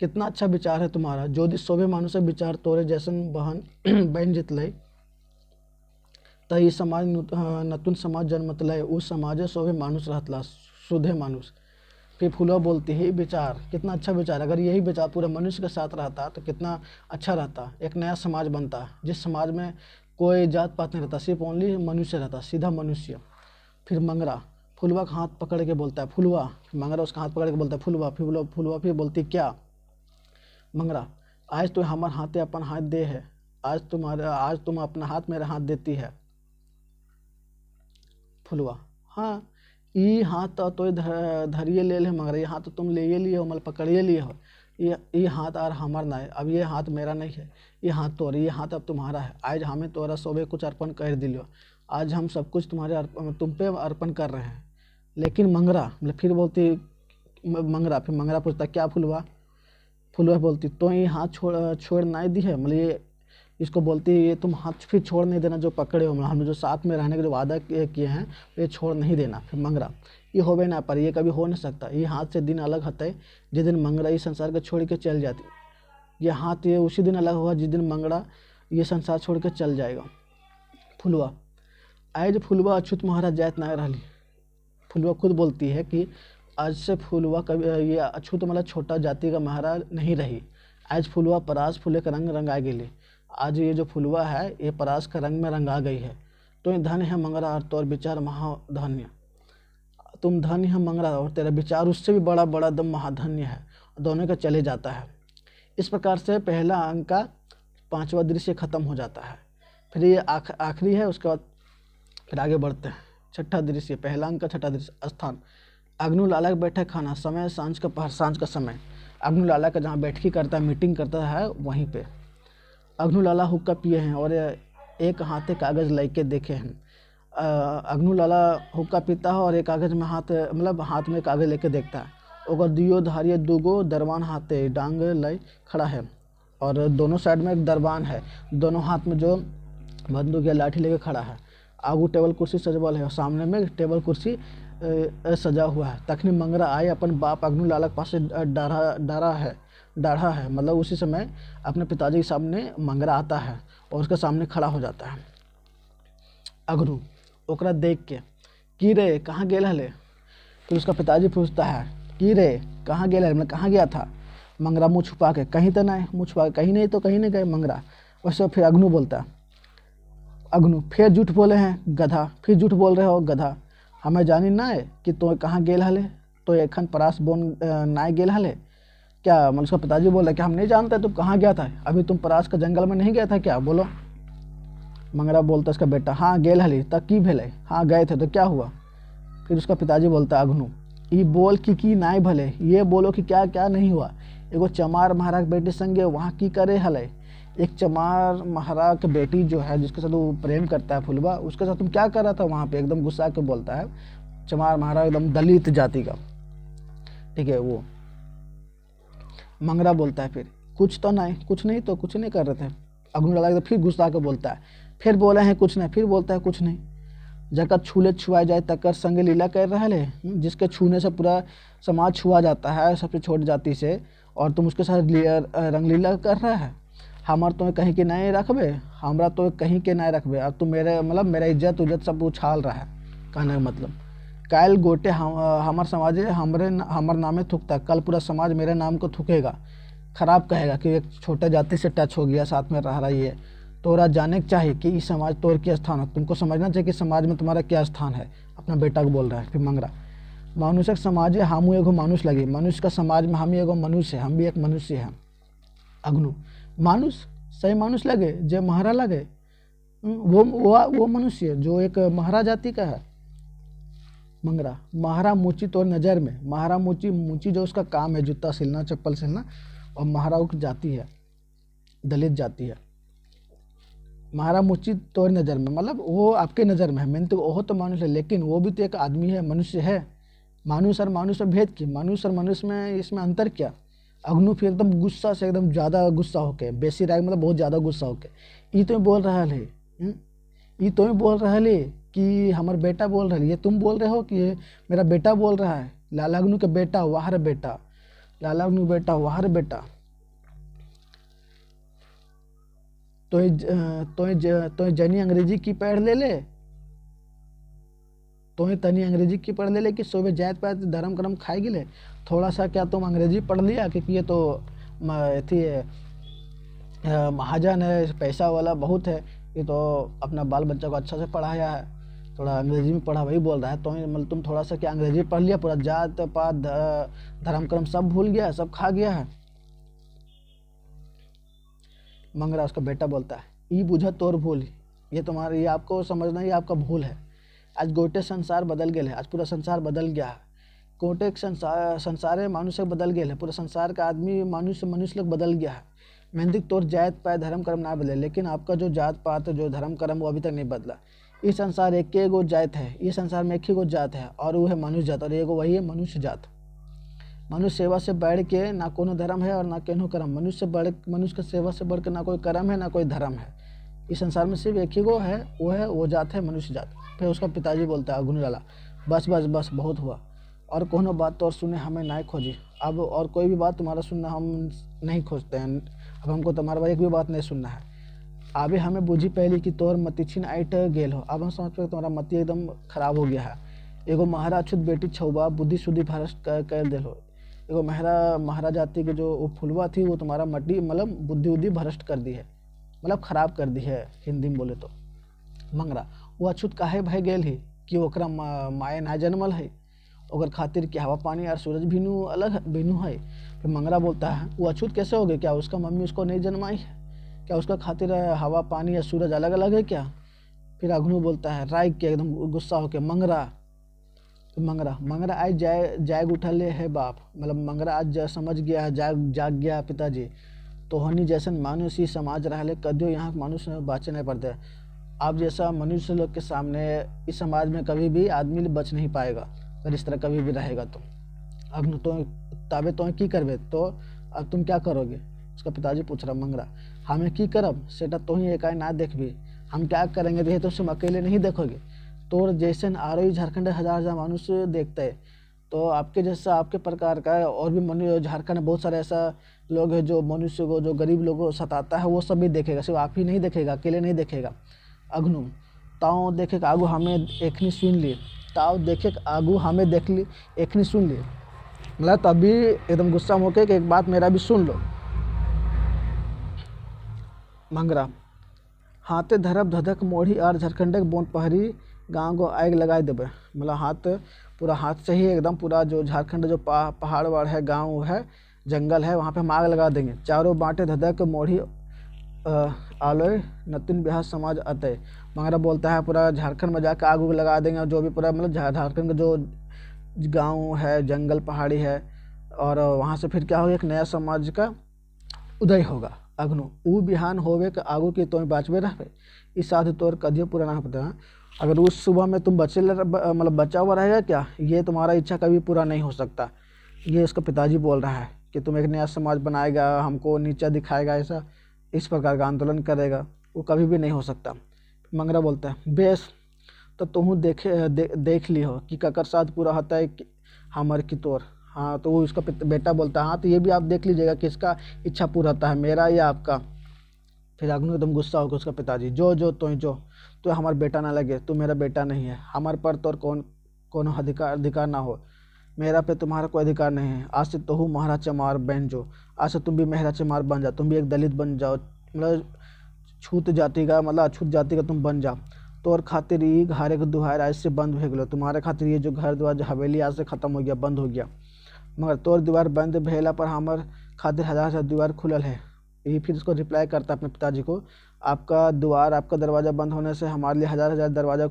कितना अच्छा विचार है तुम्हारा, जो सोभे मानुष विचार तोरे जैसन बहन बन जितल त ई समाज नतून समाज जन्मतल, उस समाजे सोभे मानुष रहतला, शुद्धे मानुष। फिर फुलवा बोलती है, विचार कितना अच्छा विचार, अगर यही विचार पूरे मनुष्य के साथ रहता तो कितना अच्छा रहता, एक नया समाज बनता, जिस समाज में कोई जात पात नहीं रहता, सिर्फ ओनली मनुष्य रहता, सीधा मनुष्य। फिर मंगरा फुलवा का हाथ पकड़ के बोलता है, फुलवा, मंगरा उसका हाथ पकड़ के बोलता है, फुलवा। फिर फुलवा फिर बोलती, क्या? मंगरा, आज तो हमारे हाथे अपन हाथ दे है, आज तुम अपना हाथ मेरा हाथ देती है। फुलवा, हाँ, ये हाथ तो धरिए ले ले मंगरा, ये हाथ तो तुम ले लिए हो, मतलब पकड़िए लिए हो, ये हाथ और हमारा ना है, अब ये हाथ मेरा नहीं है, ये हाथ तोरा, ये हाथ अब तुम्हारा है। आज हमें तोरा सोबे कुछ अर्पण कर दिलो, आज हम सब कुछ तुम पे अर्पण कर रहे हैं। लेकिन मंगरा मतलब फिर बोलती फिर मंगरा पूछता, क्या फुलवा? फुलवा बोलती, तो ये हाथ छोड़ नहीं दी है, मतलब ये इसको बोलती है, ये तुम हाथ फिर छोड़ नहीं देना जो पकड़े हो, हम जो साथ में रहने के जो वादा किए हैं ये छोड़ नहीं देना। फिर मंगरा, ये होवे ना पर, ये कभी हो नहीं सकता, ये हाथ से दिन अलग हते जिस दिन मंगरा इस संसार को छोड़ के चल जाती, ये हाथ ये उसी दिन अलग होगा जिस दिन मंगड़ा ये संसार छोड़ के चल जाएगा। फुलवा आज फुलवा अछूत महाराज जायत ना रही। फुलवा खुद बोलती है कि आज से फुलवा कभी ये अछूत मतलब छोटा जाति का महाराज नहीं रही। आज फुलवा परास फूले का रंग रंगा गेली। आज ये जो फुलवा है ये परास का रंग में रंगा गई है। तो ये धन्य है मंगरा और तोर विचार महाधन्य। तुम धन्य है मंगरा और तेरा विचार उससे भी बड़ा बड़ा दम महाधन्य है। दोनों का चले जाता है। इस प्रकार से पहला अंक का 5वां दृश्य खत्म हो जाता है। फिर ये आखिरी है, उसके बाद फिर आगे बढ़ते हैं। 6ठा दृश्य, पहला अंक का 6ठा दृश्य। स्थान अग्नु लाला बैठे खाना, समय सांझ का पहर, सांझ का समय। अग्नु लाला का जहाँ बैठकी करता है, मीटिंग करता है, वहीं पे अग्नु लाला हुक्का पिए हैं और एक हाथे कागज़ लेके देखे हैं। अग्नु लाला हुक्का पीता है और एक कागज़ में हाथ में कागज़ लेके देखता है। ओकर दियो धारिये दूगो दरबान हाथे डांग लय खड़ा है और दोनों साइड में एक दरबान है, दोनों हाथ में जो बंदूक या लाठी लेके खड़ा है। आगू टेबल कुर्सी सजबल है और सामने में टेबल कुर्सी सजा हुआ है। तखनी मंगरा आए अपन बाप अग्नु लाला के पास डाढ़ा है मतलब उसी समय अपने पिताजी के सामने मंगरा आता है और उसके सामने खड़ा हो जाता है। अग्नु ओकरा देख के की रे कहाँ गेल हले। फिर उसका पिताजी पूछता है की रे कहाँ गेल हले, मतलब कहाँ गया था। मंगरा मुँह छुपा के कहीं तो नहीं, मुँह छुपा के कहीं नहीं तो कहीं नहीं गए मंगरा। वैसे फिर अग्नु बोलता है, अग्नु फिर झूठ बोले हैं गधा, फिर झूठ बोल रहे हो गधा। हमें जानी ना है कि तो कहाँ गेल हले, तो एखन परास बोन नाय गेल हले क्या। मतलब उसका पिताजी बोल रहे कि हम नहीं जानते तुम कहाँ गया था, अभी तुम परास के जंगल में नहीं गया था क्या, बोलो। मंगरा बोलता उसका बेटा हाँ गेल हली, तब की भेले, हाँ गए थे तो क्या हुआ। फिर उसका पिताजी बोलता अग्नु ई बोल कि नाय भले, ये बोलो कि क्या क्या नहीं हुआ। एगो चमार महाराज बेटी संगे वहाँ की करे हले। एक चमार महाराज की बेटी जो है जिसके साथ वो प्रेम करता है फुलवा, उसके साथ तुम क्या कर रहा था वहाँ पे। एकदम गुस्सा के बोलता है चमार महाराज एकदम दलित जाति का, ठीक है। वो मंगरा बोलता है फिर कुछ तो नहीं, कुछ नहीं तो कुछ नहीं कर रहे थे। अग्नु लाला फिर गुस्सा के बोलता है, फिर बोले हैं कुछ नहीं, फिर बोलता है कुछ नहीं। जगत छूले छुआ जाए तकर संग लीला कर रहा है। जिसके छूने से पूरा समाज छुआ जाता है सबसे छोटी जाति से, और तुम उसके साथ रंगलीला कर रहा है। हमार तुम्हें कहीं के नहीं रखबे, हमरा तो कहीं के नहीं रखबे। अब तुम मेरे मतलब मेरा इज्जत उज्जत सब उछाल रहा है। कहने का मतलब काल गोटे हमार समाज हमार नामे थूकता, कल पूरा समाज मेरे नाम को थूकेगा, खराब कहेगा कि एक छोटे जाति से टच हो गया, साथ में रह रही है। तोरा जाने के चाहिए कि इस समाज तोर क्या स्थान है, तुमको समझना चाहिए कि समाज में तुम्हारा क्या स्थान है। अपना बेटा को बोल रहा है। फिर मंगरा मनुष्य समाज है, हम एगो मनुष्य लगे, मनुष्य का समाज में हम एगो मनुष्य है, हम भी एक मनुष्य हैं। अग्नु मानुष सही मानुष लगे जो महारा लगे, वो मनुष्य जो एक महारा जाति का है। मंगरा महारा मुची तो नज़र में, महारा मुची जो उसका काम है जूता सिलना चप्पल सिलना, और महारा की जाति है दलित जाति है। महारा मुची तो नज़र में मतलब वो आपके नज़र में है, मैंने तो वो तो मानुष है, लेकिन वो भी तो एक आदमी है, मनुष्य है। मानुष और मानुष में भेद की, मानुष और मनुष्य में इसमें अंतर क्या। अग्नु फिर एकदम गुस्सा से एकदम ज़्यादा गुस्सा होके, बेसी राग मतलब बहुत ज़्यादा गुस्सा होके ये तो बोल रहा है, ये तो बोल रहा है कि हमार बेटा बोल रहा है, ये तुम बोल रहे हो कि ये मेरा बेटा बोल रहा है। लाला अग्नु के बेटा वाहर बेटा, लाला अग्नु बेटा वाहर बेटा। तो जनी अंग्रेजी की पढ़ ले तो तनी अंग्रेजी की पढ़ ले कि सोबे जात पात धर्म कर्म खाए गिले। थोड़ा सा क्या तुम अंग्रेजी पढ़ लिया क्योंकि ये तो थी महाजन है, पैसा वाला बहुत है, ये तो अपना बाल बच्चा को अच्छा से पढ़ाया है, थोड़ा अंग्रेजी में पढ़ा, वही बोल रहा है। तो मतलब तुम थोड़ा सा क्या अंग्रेजी पढ़ लिया, पूरा जात पात धर्म कर्म सब भूल गया, सब खा गया है। मंगरा उसका बेटा बोलता है ये बुझा तोर भूल, ये तुम्हारा, ये आपको समझना ये आपका भूल है। आज गोटे संसार बदल गए है, आज पूरा संसार बदल गया है। गोटे संसार मनुष्य बदल गए है, पूरा संसार का आदमी मनुष्य लोग बदल गया है। मेहंदी तोर जात पात धर्म कर्म ना बदले, लेकिन आपका जो जात पात जो धर्म कर्म वो अभी तक नहीं बदला। इस संसार एक के गो जात है, इस संसार में एक ही गो जात है और वो है मनुष्य जात, और एगो वही है मनुष्य जात। मनुष्य सेवा से बढ़ के ना कोनो धर्म है और ना कोनो कर्म। मनुष्य का सेवा से बढ़ के ना कोई कर्म है ना कोई धर्म है। इस संसार में सिर्फ एक ही गो है, वो जात है मनुष्य जात। फिर उसका पिताजी बोलता है अग्नु लाला बस बस बस बहुत हुआ, और कोनो बात तो और सुने हमें नहीं खोजी। अब और कोई भी बात तुम्हारा सुनना हम नहीं खोजते हैं, अब हमको तुम्हारा एक भी बात नहीं सुनना है। अभी हमें बूझी पहली कि तोर मती छिन आइट गेल हो। अब हम समझ पे तुम्हारा मती एकदम खराब हो गया है। एगो महाराज छुत बेटी छौबा बुद्धि शुद्धि भ्रष्ट कर देल हो। एगो महाराज जाति के जो वो फुलवा थी वो तुम्हारा मट्टी मतलब बुद्धि उद्धि भ्रष्ट कर दी है, मतलब खराब कर दी है हिंदी में बोले तो। मंगरा वो अछूत काहे भय गेल ही कि ओकरा माए ना जन्मल है, ओकर खातिर कि हवा पानी और सूरज भिनु अलग भिनु है। फिर मंगरा बोलता है वो अछूत कैसे हो गए, क्या उसका मम्मी उसको नहीं जन्माई है, क्या उसका खातिर हवा पानी या सूरज अलग अलग है क्या। फिर अग्नु बोलता है राय के एकदम गुस्सा होके मंगरा। तो मंगरा आज जाग उठल है बाप, मतलब मंगरा आज समझ गया है, जाग गया पिताजी। तो हनी जैसन मनुष्य समाज रहा कदियो यहाँ मनुष्य बाँचे नहीं पड़ते। आप जैसा मनुष्य लोग के सामने इस समाज में कभी भी आदमी बच नहीं पाएगा अगर इस तरह कभी भी रहेगा तो। अब तो ताबे तो की करबे, तो अब तुम क्या करोगे, उसका पिताजी पूछ रहा। मंगरा हमें की करब सेटा तो ही एक ना देखबी, हम क्या करेंगे तो ये तो तुम अकेले नहीं देखोगे, तो जैसे आरो झारखंड हजार मनुष्य देखते है, तो आपके जैसा आपके प्रकार का और भी मनुष्य झारखंड में बहुत सारे ऐसा लोग हैं जो मनुष्य को जो गरीब लोगों को सताता है वो सब भी देखेगा, सिर्फ आप ही नहीं देखेगा, अकेले नहीं देखेगा। अग्नु ताओ देखे आगू हमें एकनी सुन ली, ताओ देखे आगू हमें देख ली एकनी सुन ली, मतलब तभी एकदम गुस्सा होके कि एक बात मेरा भी सुन लो। मंगरा हाथे धरब धधक मोढ़ी और झारखंडक बोन पहरी गाँव को आग लगाए देवे, मतलब हाथ पूरा हाथ से ही एकदम पूरा जो झारखंड जो पहाड़ वाड़ है, गांव है, जंगल है, वहाँ पे हम आग लगा देंगे। चारों बांटे धधक मोढ़ी आलोय नतुन बिहार समाज अतः। मंगरा बोलता है पूरा झारखंड में जाकर आग उग लगा देंगे, जो भी पूरा मतलब झारखंड का जो गांव है, जंगल पहाड़ी है, और वहाँ से फिर क्या होगा, एक नया समाज का उदय होगा। अग्नु ऊ बिहान होवे के आगू की तुम बाँचबे रहे, इस साधु तोर कदियो पूरा ना पता। अगर उस सुबह में तुम मतलब बचा हुआ रहेगा क्या, ये तुम्हारा इच्छा कभी पूरा नहीं हो सकता। ये उसका पिताजी बोल रहा है कि तुम एक नया समाज बनाएगा, हमको नीचा दिखाएगा, ऐसा इस प्रकार का आंदोलन करेगा, वो कभी भी नहीं हो सकता। मंगरा बोलता है बेस तो तुम देख ली हो कि ककर साथ पूरा होता है कि हमर की तोर। हाँ, तो वो उसका बेटा बोलता है हाँ तो ये भी आप देख लीजिएगा किसका इच्छा पूरा होता है, मेरा या आपका। फिर अग्नि एकदम गुस्सा होगा उसका पिताजी, जो तो हमारा बेटा ना लगे, तू मेरा बेटा नहीं है, हमारे पर तो कौन अधिकार ना हो, मेरा पे तुम्हारा कोई अधिकार नहीं है। आज से तो हूँ महाराज चमार बन जो, आज से तुम भी महाराज चमार बन जाओ, तुम भी एक दलित बन जाओ, मतलब छूत जाति का, मतलब अछूत जाति का तुम बन जाओ। तोर खातिर ये घर के दुहार आज से बंद हो गलो, तुम्हारे खातिर ये जो घर द्वार जो हवेली आज से खत्म हो गया, बंद हो गया। मगर तोर दीवार बंद भेला पर हमार खातिर हजार दीवार खुलल है। ये फिर इसको रिप्लाई करता है अपने पिताजी को, आपका द्वार आपका दरवाज़ा बंद होने से हमारे लिए हजार दरवाज़ा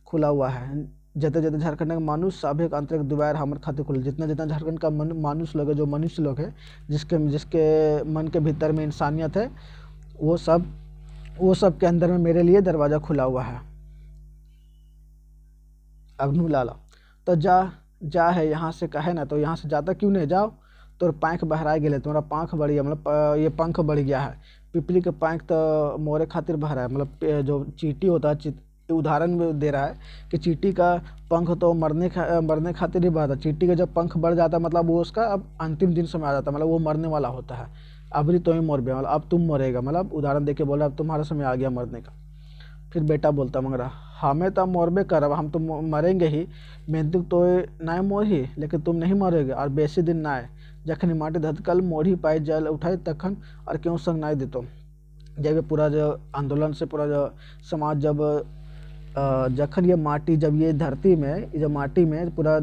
खुला हुआ है। जते झारखंड का मानुष सभी आंतरिक द्वार हमारे खातिर खुले, जितना झारखंड का मानुष लोग है, जो मनुष्य लोग है, जिसके मन के भीतर में इंसानियत है, वो सब के अंदर में मेरे लिए दरवाज़ा खुला हुआ है। अग्नु लाला तो जा है यहाँ से, कहे ना तो यहाँ से जाता क्यों नहीं, जाओ तोर पंख बहरा गेले, तुम्हारा पंख बढ़ गया, मतलब ये पंख बढ़ गया है। पिपली के पंख तो मोरे खातिर बहरा है, मतलब जो चींटी होता है, उदाहरण में दे रहा है कि चींटी का पंख तो मरने खातिर ही बढ़ता है। चींटी का जब पंख बढ़ जाता है मतलब वो उसका अब अंतिम दिन समय आ जाता है, मतलब वो मरने वाला होता है। अभी तो ही मर गया, मतलब अब तुम मरेगा, मतलब उदाहरण देके बोला अब तुम्हारा समय आ गया मरने का। फिर बेटा बोलता मंगरा हमें तो मरबे करब, हम तो मरेंगे ही, मेहनत तो ना मोर ही, लेकिन तुम नहीं मरोगे और बेसी दिन ना है। जखन माटी धधकल मोढ़ी पाई जल उठाई तखन और क्यों संग ना देतो। जब पूरा जो आंदोलन से पूरा जो समाज जखन ये माटी, जब ये धरती में, जब माटी में पूरा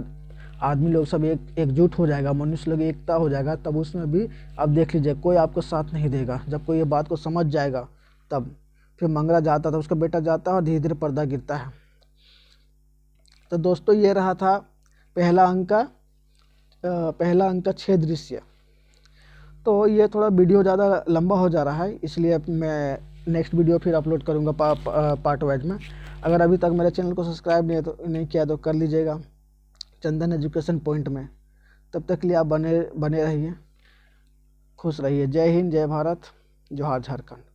आदमी लोग सब एकजुट हो जाएगा, मनुष्य लोग एकता हो जाएगा, तब उसमें भी आप देख लीजिए कोई आपको साथ नहीं देगा। जब कोई ये बात को समझ जाएगा तब फिर मंगरा जाता था, उसका बेटा जाता है और धीरे धीरे पर्दा गिरता है। तो दोस्तों ये रहा था पहला अंक का 6 दृश्य। तो ये थोड़ा वीडियो ज़्यादा लंबा हो जा रहा है, इसलिए मैं नेक्स्ट वीडियो फिर अपलोड करूँगा पार्ट वाइज में। अगर अभी तक मेरे चैनल को सब्सक्राइब नहीं किया तो कर लीजिएगा चंदन एजुकेशन पॉइंट में। तब तक के लिए आप बने रहिए, खुश रहिए। जय हिंद, जय भारत, जोहार झारखंड।